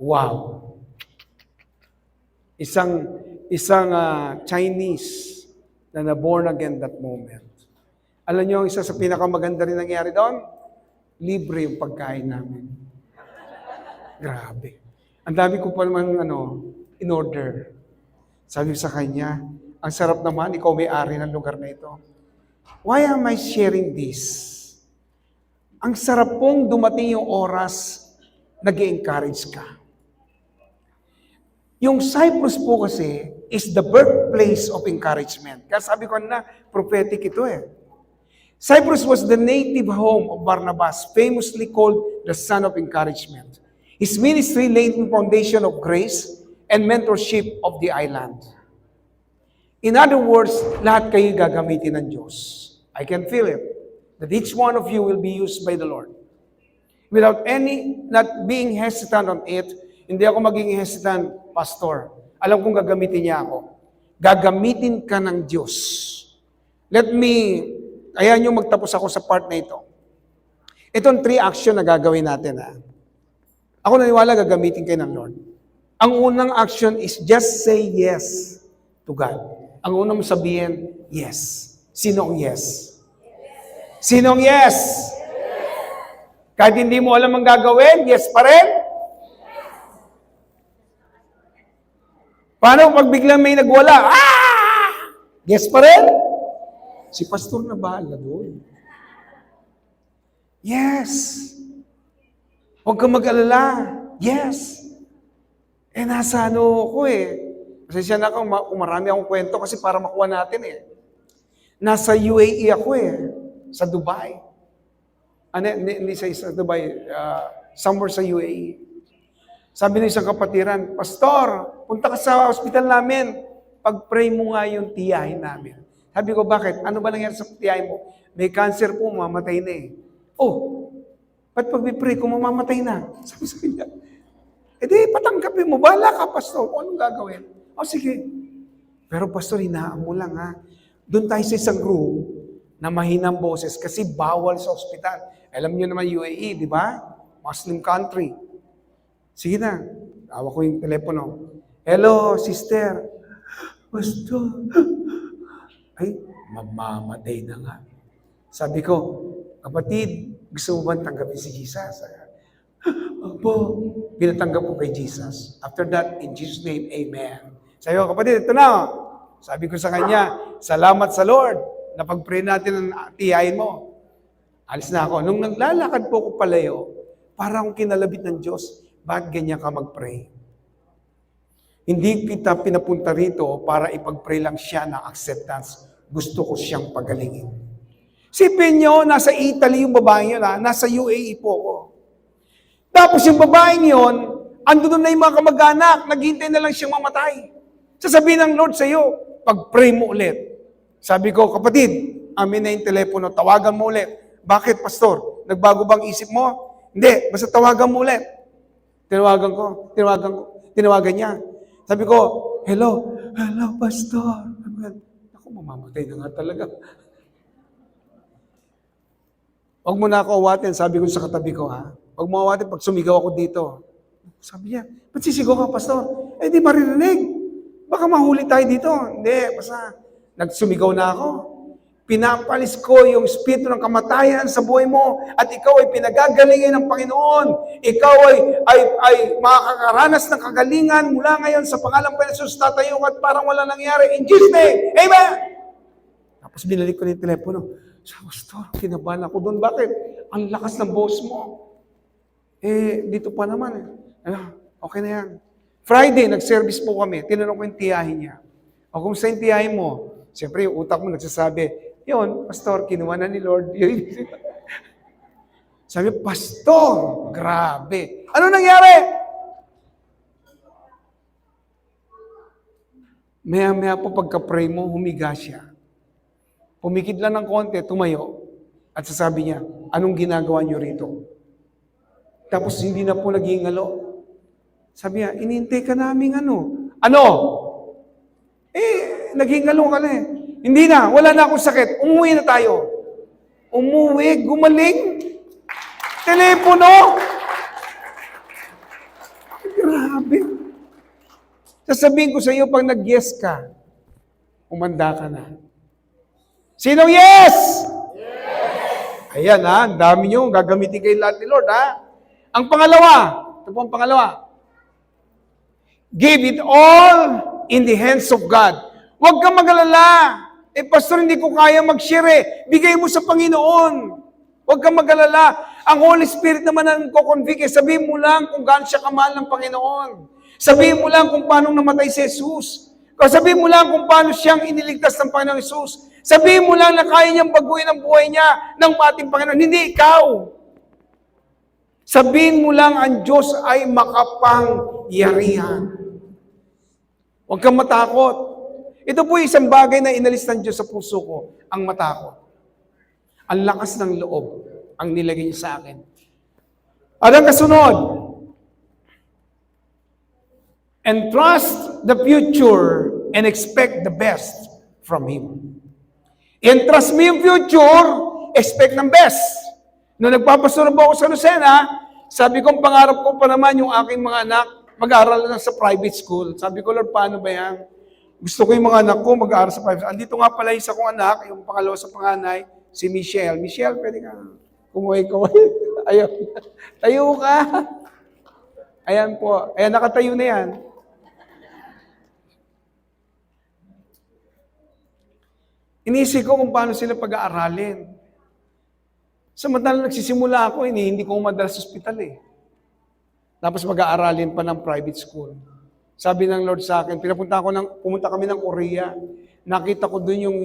wow. Isang Chinese na born again that moment. Alam niyo, isa sa pinakamaganda rin nangyari doon, libre yung pagkain namin. Grabe. Ang dami ko pa naman in order. Sabi sa kanya, ang sarap naman, ikaw may-ari ng lugar na ito. Why am I sharing this? Ang sarap pong dumating yung oras, nag-encourage ka. Yung Cyprus po kasi is the birthplace of encouragement. Kaya sabi ko na, prophetic ito Cyprus was the native home of Barnabas, famously called the son of encouragement. His ministry laid the foundation of grace and mentorship of the island. In other words, lahat kayo gagamitin ng Diyos. I can feel it, that each one of you will be used by the Lord. Without not being hesitant on it, hindi ako maging hesitant, Pastor. Alam kong gagamitin niya ako. Gagamitin ka ng Diyos. Kaya nyo magtapos ako sa part na ito. Itong 3 action na gagawin natin. Ako naniwala gagamitin kayo ng Lord. Ang unang action is just say yes to God. Ang unang mo sabihin, yes. Sinong yes? Sinong yes? Kahit hindi mo alam ang gagawin, yes pa rin? Paano pag biglang may nagwala? Yes pa rin? Si pastor na bahala doon. Yes. Huwag kang mag-alala. Yes. Nasa ko Pasensya na ako, marami akong kwento kasi para makuha natin Nasa UAE ako sa Dubai. Hindi sa Dubai, somewhere sa UAE. Sabi ng isang kapatiran, Pastor, punta ka sa hospital namin, pag-pray mo nga yung tiyahin namin. Sabi ko, bakit? Ano ba nangyari sa tiyahin mo? May cancer po, mamatay na Oh, ba't pag-pray ko mamamatay na? Sabi niya, patanggapin mo, bahala ka, Pastor, kung anong gagawin. Sige. Pero Pastor, hinaan mo lang Doon tayo sa isang room na mahinang boses kasi bawal sa ospital. Alam niyo naman UAE, di ba? Muslim country. Sige na. Tawa ko yung telepono. Hello, sister. Pastor. Ay, mamamatay na nga. Sabi ko, kapatid, gusto mo ba tanggapin si Jesus? Opo. Pinatanggap ko kay Jesus. After that, in Jesus' name, amen. Sabi ko, kapatid, ito na. Sabi ko sa kanya, salamat sa Lord na pag-pray natin ang tiyahin mo. Alis na ako. Nung naglalakad po ko palayo, parang kinalabit ng Diyos, bakit ganyan ka mag-pray? Hindi kita pinapunta rito para ipag-pray lang siya ng acceptance. Gusto ko siyang pagalingin. Sipin nyo, nasa Italy yung babae yun, nasa UAE po ko. Tapos yung babaeng yun, andun na yung mga kamag-anak, naghihintay na lang siyang mamatay. Sasabihin ng Lord sa iyo, pag-pray mo ulit. Sabi ko, kapatid, amin na yung telepono, tawagan mo ulit. Bakit, Pastor? Nagbago bang isip mo? Hindi, basta tawagan mo ulit. Tinawagan niya. Sabi ko, hello, Pastor. Ako, mamamatay na nga talaga. Huwag mo na ako awatin, sabi ko sa katabi ko, Huwag mo awatin pag sumigaw ako dito. Sabi niya, ba't sisigaw ka, Pastor? Di maririnig. Baka mahuli tayo dito. Hindi, basta nagsumigaw na ako. Pinapalis ko yung espiritu ng kamatayan sa buhay mo at ikaw ay pinagagalingin ng Panginoon. Ikaw ay makakaranas ng kagalingan mula ngayon sa pangalan ng Jesus. Tatayo at parang wala nangyari. In Jesus' name, amen! Tapos binalik ko na yung telepono. Pastor, kinabahan ako doon. Bakit? Ang lakas ng boss mo. Dito pa naman. Okay na yan. Friday, nag-service po kami. Tinanong ko yung tiyahin niya. Kung sa yung tiyahin mo, siyempre yung utak mo nagsasabi, yun, Pastor, kinuha na ni Lord. Sabi, Pastor, grabe. Ano nangyari? Maya-maya po pagka-pray mo, humiga siya. Pumikit lang ng konti, tumayo. At sasabi niya, anong ginagawa niyo rito? Tapos hindi na po naghihingalo. Sabi niya, inintay ka namin ano? Naghihingalo ka na Hindi na, wala na akong sakit. Umuwi na tayo. Umuwi, gumaling. Telepono. Grabe. Sasabihin ko sa iyo, pag nag-yes ka, umanda ka na. Sinong yes? Yes! Ayan ang dami nyo, gagamitin kayo lahat ni Lord Ang pangalawa, ito po ang pangalawa, give it all in the hands of God. Huwag kang mag-alala. Pastor, hindi ko kaya mag-share Bigay mo sa Panginoon. Huwag kang mag-alala. Ang Holy Spirit naman ang kukonvict Sabihin mo lang kung gaano siya kamahal ng Panginoon. Sabihin mo lang kung paano namatay si Jesus. Sabihin mo lang kung paano siyang iniligtas ng Panginoong Jesus. Sabihin mo lang na kaya niyang baguhin ang buhay niya ng ating Panginoon. Hindi ikaw. Sabihin mo lang ang Diyos ay makapangyarihan. Huwag kang matakot. Ito po isang bagay na inalis ng Diyos sa puso ko, ang matakot. Ang lakas ng loob ang nilagay niya sa akin. At ang kasunod, entrust the future and expect the best from Him. Entrust mo yung future, expect ng best. Nung nagpapasura po ako sa Lucena, sabi ko, pangarap ko pa naman yung aking mga anak, mag-aaral na sa private school. Sabi ko, Lord, paano ba yan? Gusto ko yung mga anak ko mag-aaral sa private school. Andito nga pala isa kong anak, yung pangalawa sa panganay, si Michelle. Michelle, pwede ka kumuhay-kaway. Ayun. Tayo ka. Ayan po. Ayan, nakatayo na yan. Inisip ko kung paano sila pag-aaralin. Samantalang nagsisimula ako, hindi ko madalas sa ospital eh. Tapos mag-aaralin pa ng private school. Sabi ng Lord sa akin, pumunta kami ng Korea. Nakita ko dun yung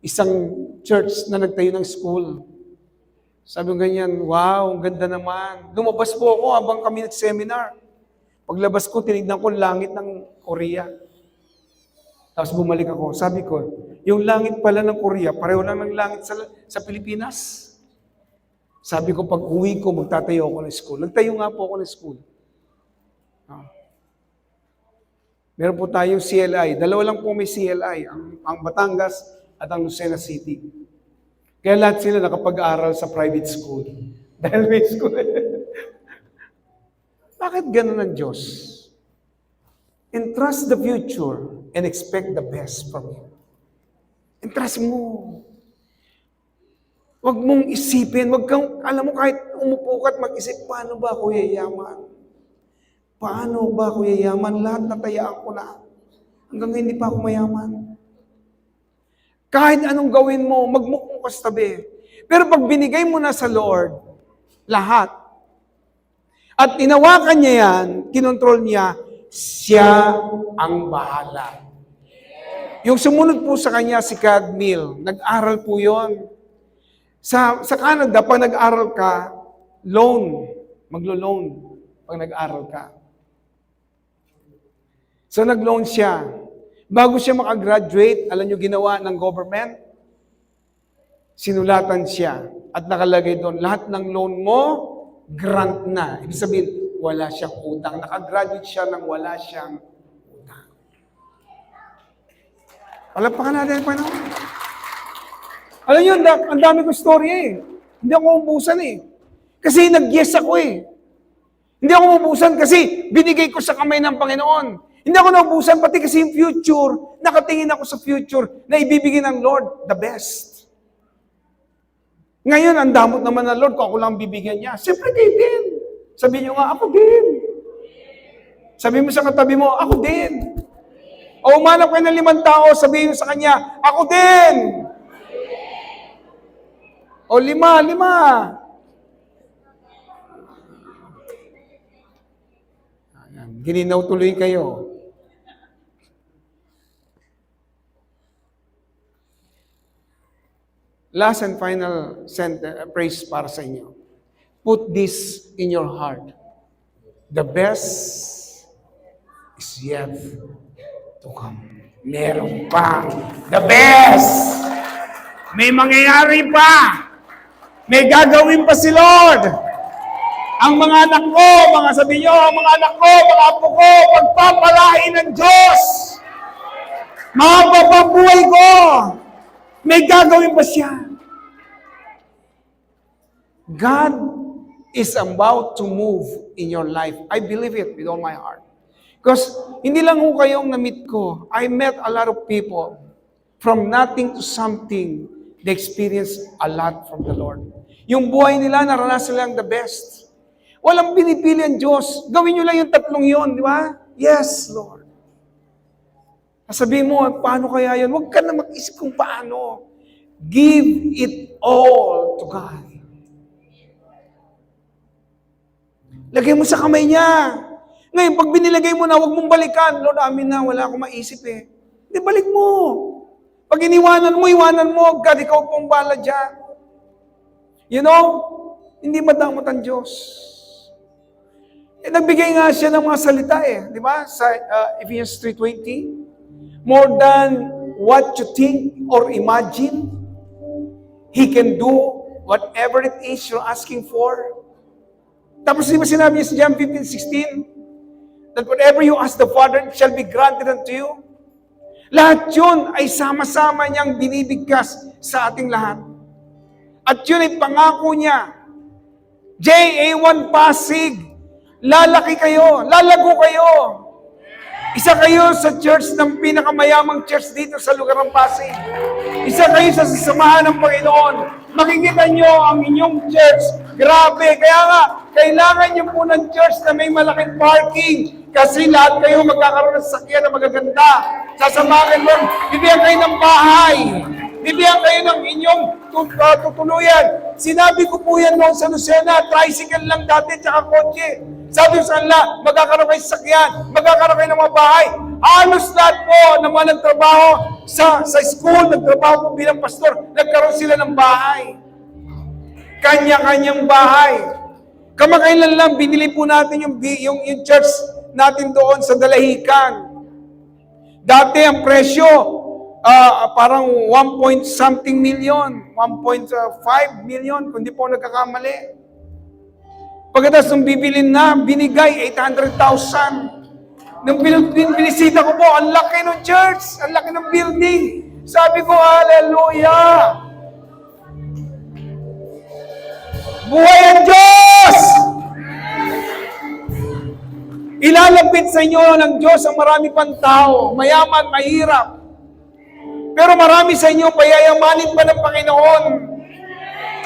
isang church na nagtayo ng school. Sabi ko ganyan, wow, ang ganda naman. Lumabas po ako habang kami nag-seminar. Paglabas ko, tinignan ko langit ng Korea. Tapos bumalik ako. Sabi ko, yung langit pala ng Korea, pareho lang ng langit sa Pilipinas. Sabi ko, pag uwi ko, magtatayo ako ng school. Nagtayo nga po ako ng school. Meron po tayong CLI. Dalawa lang po may CLI, ang Batangas at ang Lucena City. Kaya lahat sila nakapag-aral sa private school. Dahil may school. Bakit ganun ang Diyos? Entrust the future and expect the best from Him. Entrust mo. Huwag mong isipin, alam mo kahit umupo ka at mag-isip, paano ba ako yayaman? Paano ba ako yayaman? Lahat natayaan ko na. Hanggang hindi pa ako mayaman. Kahit anong gawin mo, magmukong ka sa tabi. Pero pag binigay mo na sa Lord, lahat, at tinawakan niya yan, kinontrol niya, siya ang bahala. Yung sumunod po sa kanya, si Cadmiel, nag-aral po yon. Sa Canada, pag nag-aral ka, maglo-loan pag nag-aral ka. So nag-loan siya. Bago siya makagraduate, alam niyo ginawa ng government? Sinulatan siya at nakalagay doon, lahat ng loan mo, grant na. Ibig sabihin, wala siyang utang. Nakagraduate siya nang wala siyang utang. Palapakan natin pa naman. Alam niyo, ang dami kong storya eh. Hindi ako umubusan eh. Kasi nag-yes ako eh. Hindi ako umubusan kasi binigay ko sa kamay ng Panginoon. Hindi ako naubusan, pati kasi yung future, nakatingin ako sa future na ibibigay ng Lord the best. Ngayon, ang damot naman ng Lord kung ako lang bibigyan niya. Siyempre kayo din. Sabi niyo nga, ako din. Sabi mo sa katabi mo, ako din. O umanap kayo ng 5 tao, sabihin mo sa kanya, ako din. O 5. Gininaw tuloy kayo. Last and final praise para sa inyo. Put this in your heart. The best is yet to come. Meron pa. The best! May mangyayari pa. May gagawin pa si Lord. Ang mga anak ko, sabi nyo, ang mga anak ko, mga apo ko, pagpapalain ng Diyos. Mga papabuhay ko. May gagawin pa siya. God is about to move in your life. I believe it with all my heart. Because hindi lang ho kayong na-meet ko. I met a lot of people. From nothing to something, they experienced a lot from the Lord. Yung buhay nila, naranasan lang the best. Walang pinipili ang Diyos. Gawin nyo lang yung 3 yun, di ba? Yes, Lord. Sabihin mo, paano kaya yun? Huwag ka na mag-isip kung paano. Give it all to God. Lagay mo sa kamay niya. Ngayon, pag binilagay mo na, huwag mong balikan. Lord, amin na, wala akong maisip eh. Hindi, balik mo. Pag iniwanan mo, God, ikaw pong bala dyan. You know, hindi madamot ang Diyos. Nagbigay nga siya ng mga salita eh. Di ba? Sa Ephesians 3:20. More than what you think or imagine, He can do whatever it is you're asking for. Tapos di ba sinabi niya sa John 15:16? That whatever you ask the Father, it shall be granted unto you. Lahat yun ay sama-sama niyang binibigkas sa ating lahat. At yun ay pangako niya. JA1 Pasig, lalaki kayo, lalago kayo. Isa kayo sa church ng pinakamayamang church dito sa lugar ng Pasig. Isa kayo sa sasamahan ng Panginoon. Makikita nyo ang inyong church. Grabe. Kaya nga, kailangan nyo po ng church na may malaking parking. Kasi lahat kayo magkakaroon ng sakyan na magaganda. Sasamahan mo, bibigyan kayo ng bahay. Bibigyan kayo ng inyong tutuluyan. Sinabi ko po yan noon sa Lucena, tricycle lang dati, tsaka kotse. Sabi ko sa kanila, magkakaroon kayo sa sakyan, magkakaroon kayo ng mga bahay. Halos lahat po naman nagtrabaho sa school, nagtrabaho po bilang pastor, nagkaroon sila ng bahay. Kanya-kanyang bahay. Kamakailan lang, binili po natin yung church natin doon sa Dalahican. Dati ang presyo, parang 1 something million, 1.5 million, kung di po nagkakamali. Pagkatapos nung bibilin na, binigay 800,000. Nung binisita ko po, ang laki ng church, ang laki ng building. Sabi ko, hallelujah! Buhay ang Diyos! Ilalapit sa inyo ng Diyos ang marami pang tao, mayaman, mahirap. Pero marami sa inyo, payayamanin pa ng Panginoon.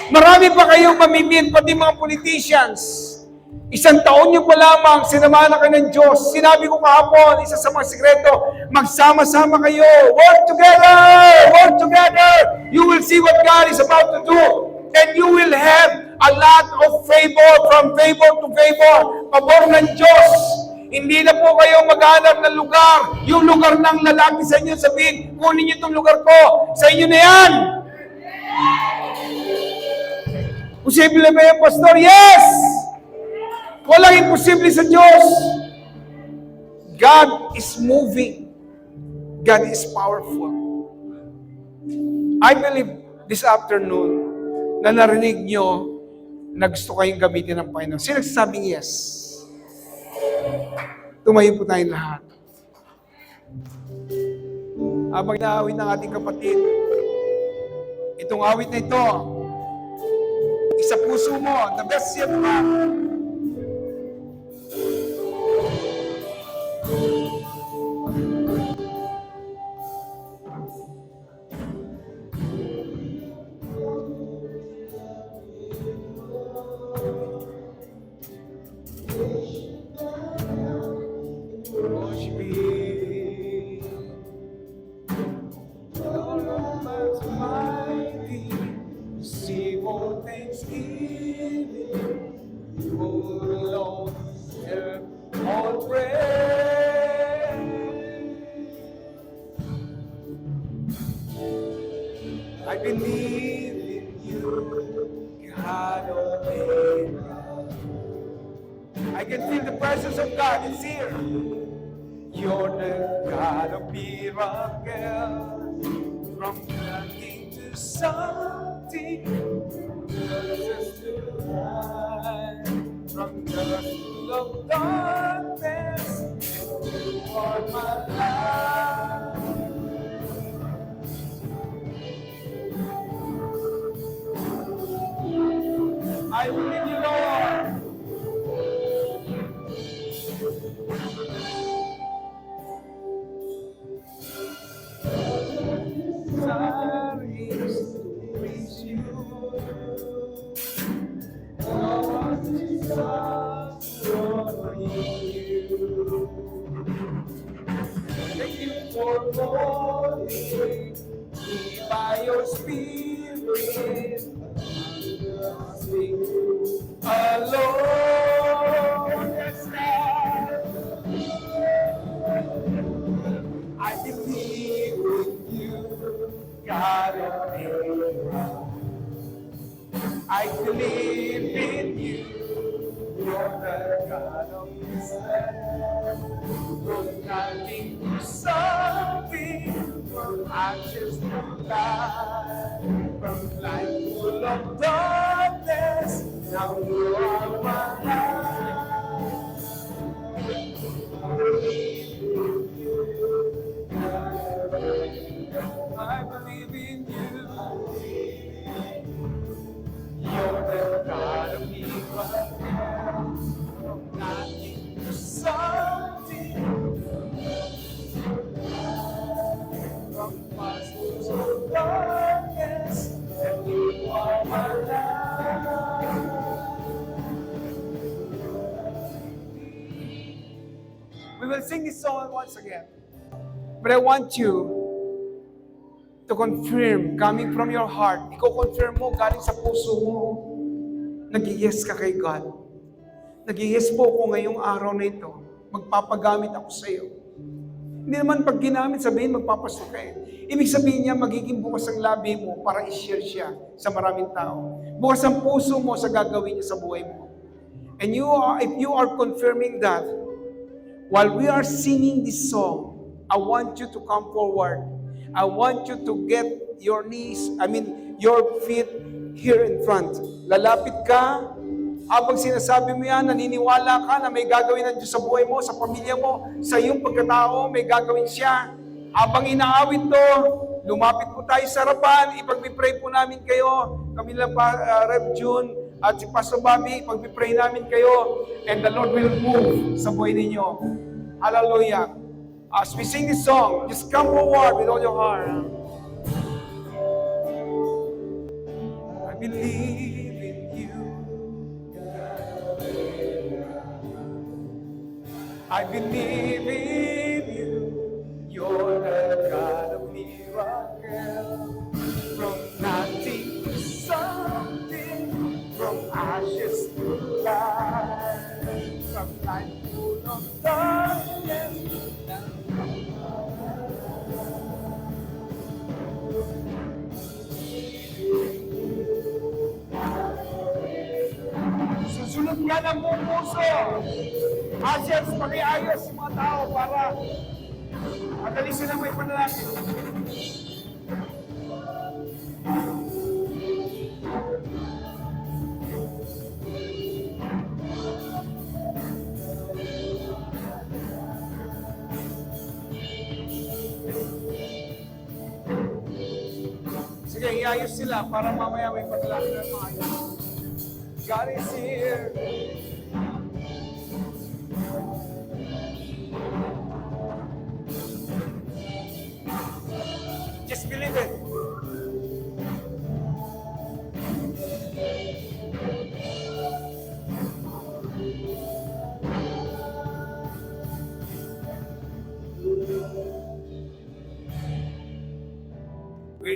Marami pa kayong mamimit, pati mga politicians. 1 taon nyo pa lamang, sinamahan na kayo ng Diyos. Sinabi ko kahapon, isa sa mga sikreto, magsama-sama kayo. Work together! Work together! You will see what God is about to do. And you will have a lot of favor, from favor to favor. Pabor ng Diyos. Hindi na po kayo maghanap ng lugar. Yung lugar ng lalaki sa inyo, sabihin, kunin niyo itong lugar ko. Sa inyo na yan. Posible ba yan, Pastor? Yes! Walang imposible sa Diyos. God is moving. God is powerful. I believe this afternoon na narinig nyo na gusto kayong gamitin ng Panginoon. Sino nagsasabing yes? Tumayo po tayong lahat. Habang naawit ng ating kapatid, itong awit na ito, isa puso mo, the best yet pa. I believe in you, God of Abraham. I can feel the presence of God. It's here. You're the God of miracles. From nothing to something, just to life. From dust of darkness, you are my life. I believe you, Lord. Desire is to please you. Lord, desire to honor you. Thank you for calling me by your Spirit. Alone, yes, I believe in you, God of Abraham. I believe in you, you're the God of Israel. From nothing to something, from ashes to life, from life full of darkness, now you are my life. I believe in you. You're the God of Abraham. From nothing to something, darkness, and you are my light. We will sing this song once again. But I want you to confirm, coming from your heart, i-confirm mo, galing sa puso mo, nag-yes ka kay God. Nag-yes po ako ngayong araw na ito. Magpapagamit ako sa iyo. Hindi naman pag ginamit, sabihin magpapasto ka eh. Ibig sabihin niya, magiging bukas ang labi mo para i-share siya sa maraming tao. Bukas ang puso mo sa gagawin niya sa buhay mo. And if you are confirming that, while we are singing this song, I want you to come forward. I want you to get your your feet here in front. Lalapit ka, habang sinasabi mo yan, naniniwala ka na may gagawin ng Diyos sa buhay mo, sa pamilya mo, sa iyong pagkatao, may gagawin siya. Habang inaawit to, lumapit po tayo sa harapan, ipag-pray po namin kayo. Kami lang pa, Rev June, at si Pastor Bobby, ipag-pray namin kayo, and the Lord will move sa buhay ninyo. Hallelujah. As we sing this song, just come forward with all your heart. I believe in you. I believe in you. You're the God of miracles. From nothing to something, from ashes to life, from life full of darkness. Susunod ka ng buong puso. Asians, pakiayos yung mga tao para madali sila may panalangin. Sige, iayos sila para mamaya may panalangin ng mga ayos. God is here. Just believe it.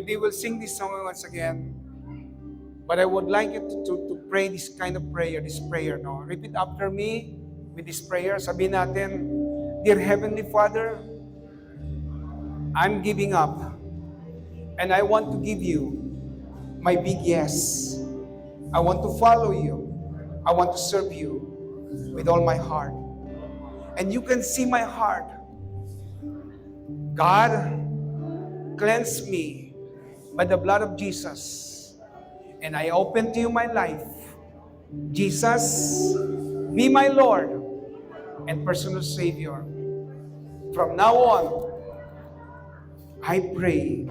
They will sing this song once again. But I would like you to pray this kind of prayer, this prayer. No? Repeat after me with this prayer. Sabihin natin, Dear Heavenly Father, I'm giving up. And I want to give you my big yes. I want to follow you. I want to serve you with all my heart. And you can see my heart. God, cleanse me by the blood of Jesus. And I open to you my life. Jesus, be my Lord and personal Savior. From now on, I pray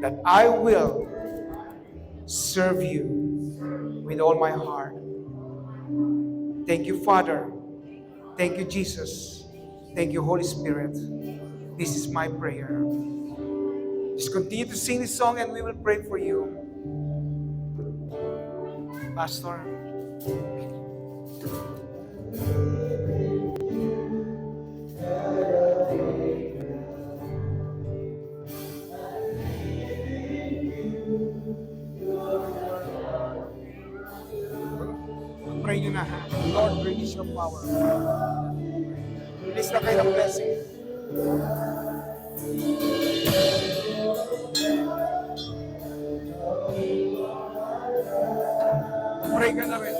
that I will serve you with all my heart. Thank you, Father. Thank you, Jesus. Thank you, Holy Spirit. This is my prayer. Just continue to sing this song and we will pray for you. Pastor. Pray nyo na. Lord, release your power. Release na kayo ng blessing. Pray ka na rin.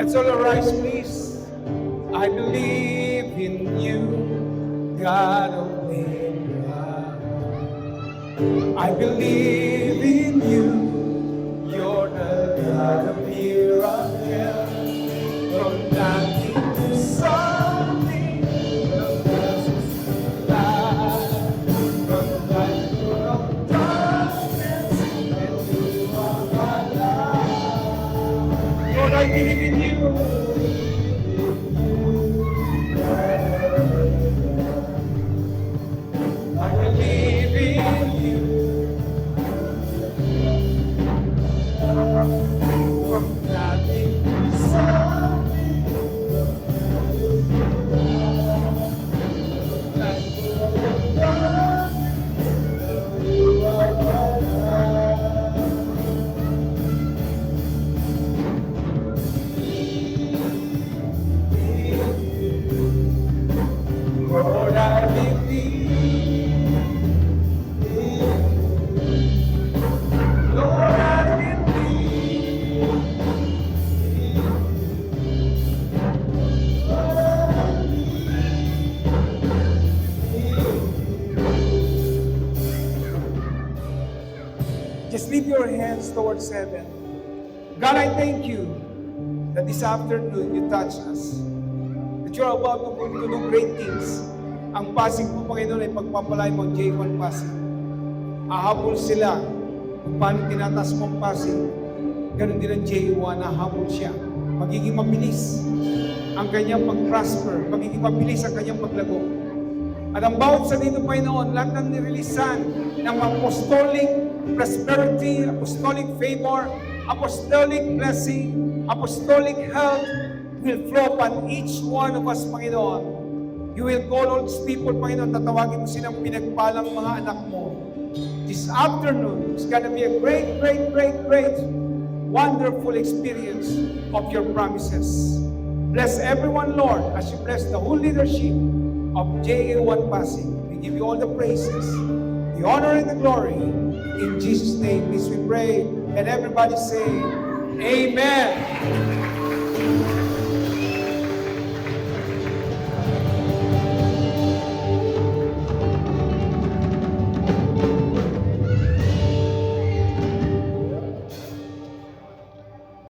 Let's all arise, please. I believe in you, God of Abraham. I believe in you, you're the God of miracles. From nothing to something, from darkness to light, from light to darkness, and you are my life. Lord, I believe in you. I believe in you. From nothing to something, from light to darkness, you are my life. Lord, I believe. Lord, I believe. Just lift your hands towards heaven. God, I thank you that this afternoon you touch us. That you're about to do great things. Ang Pasig po, Panginoon, ay pagpapalay mo ang J1 Pasig. Ahabol sila kung paano tinatas mo ang Pasig. Ganon din ang J1, ahabol siya. Magiging mabilis ang kanyang pag-prosper. Magiging mabilis ang kanyang paglago. At ang bawat sa dito, Panginoon, lahat ng nirelisan ng apostolic prosperity, apostolic favor, apostolic blessing, apostolic health will flow upon each one of us, Panginoon. You will call all these people, Panginoon, tatawagin mo silang pinagpalang mga anak mo. This afternoon is gonna be a great, wonderful experience of your promises. Bless everyone, Lord, as you bless the whole leadership of JA1 Pasig. We give you all the praises, the honor and the glory. In Jesus' name, please we pray. And everybody say, Amen.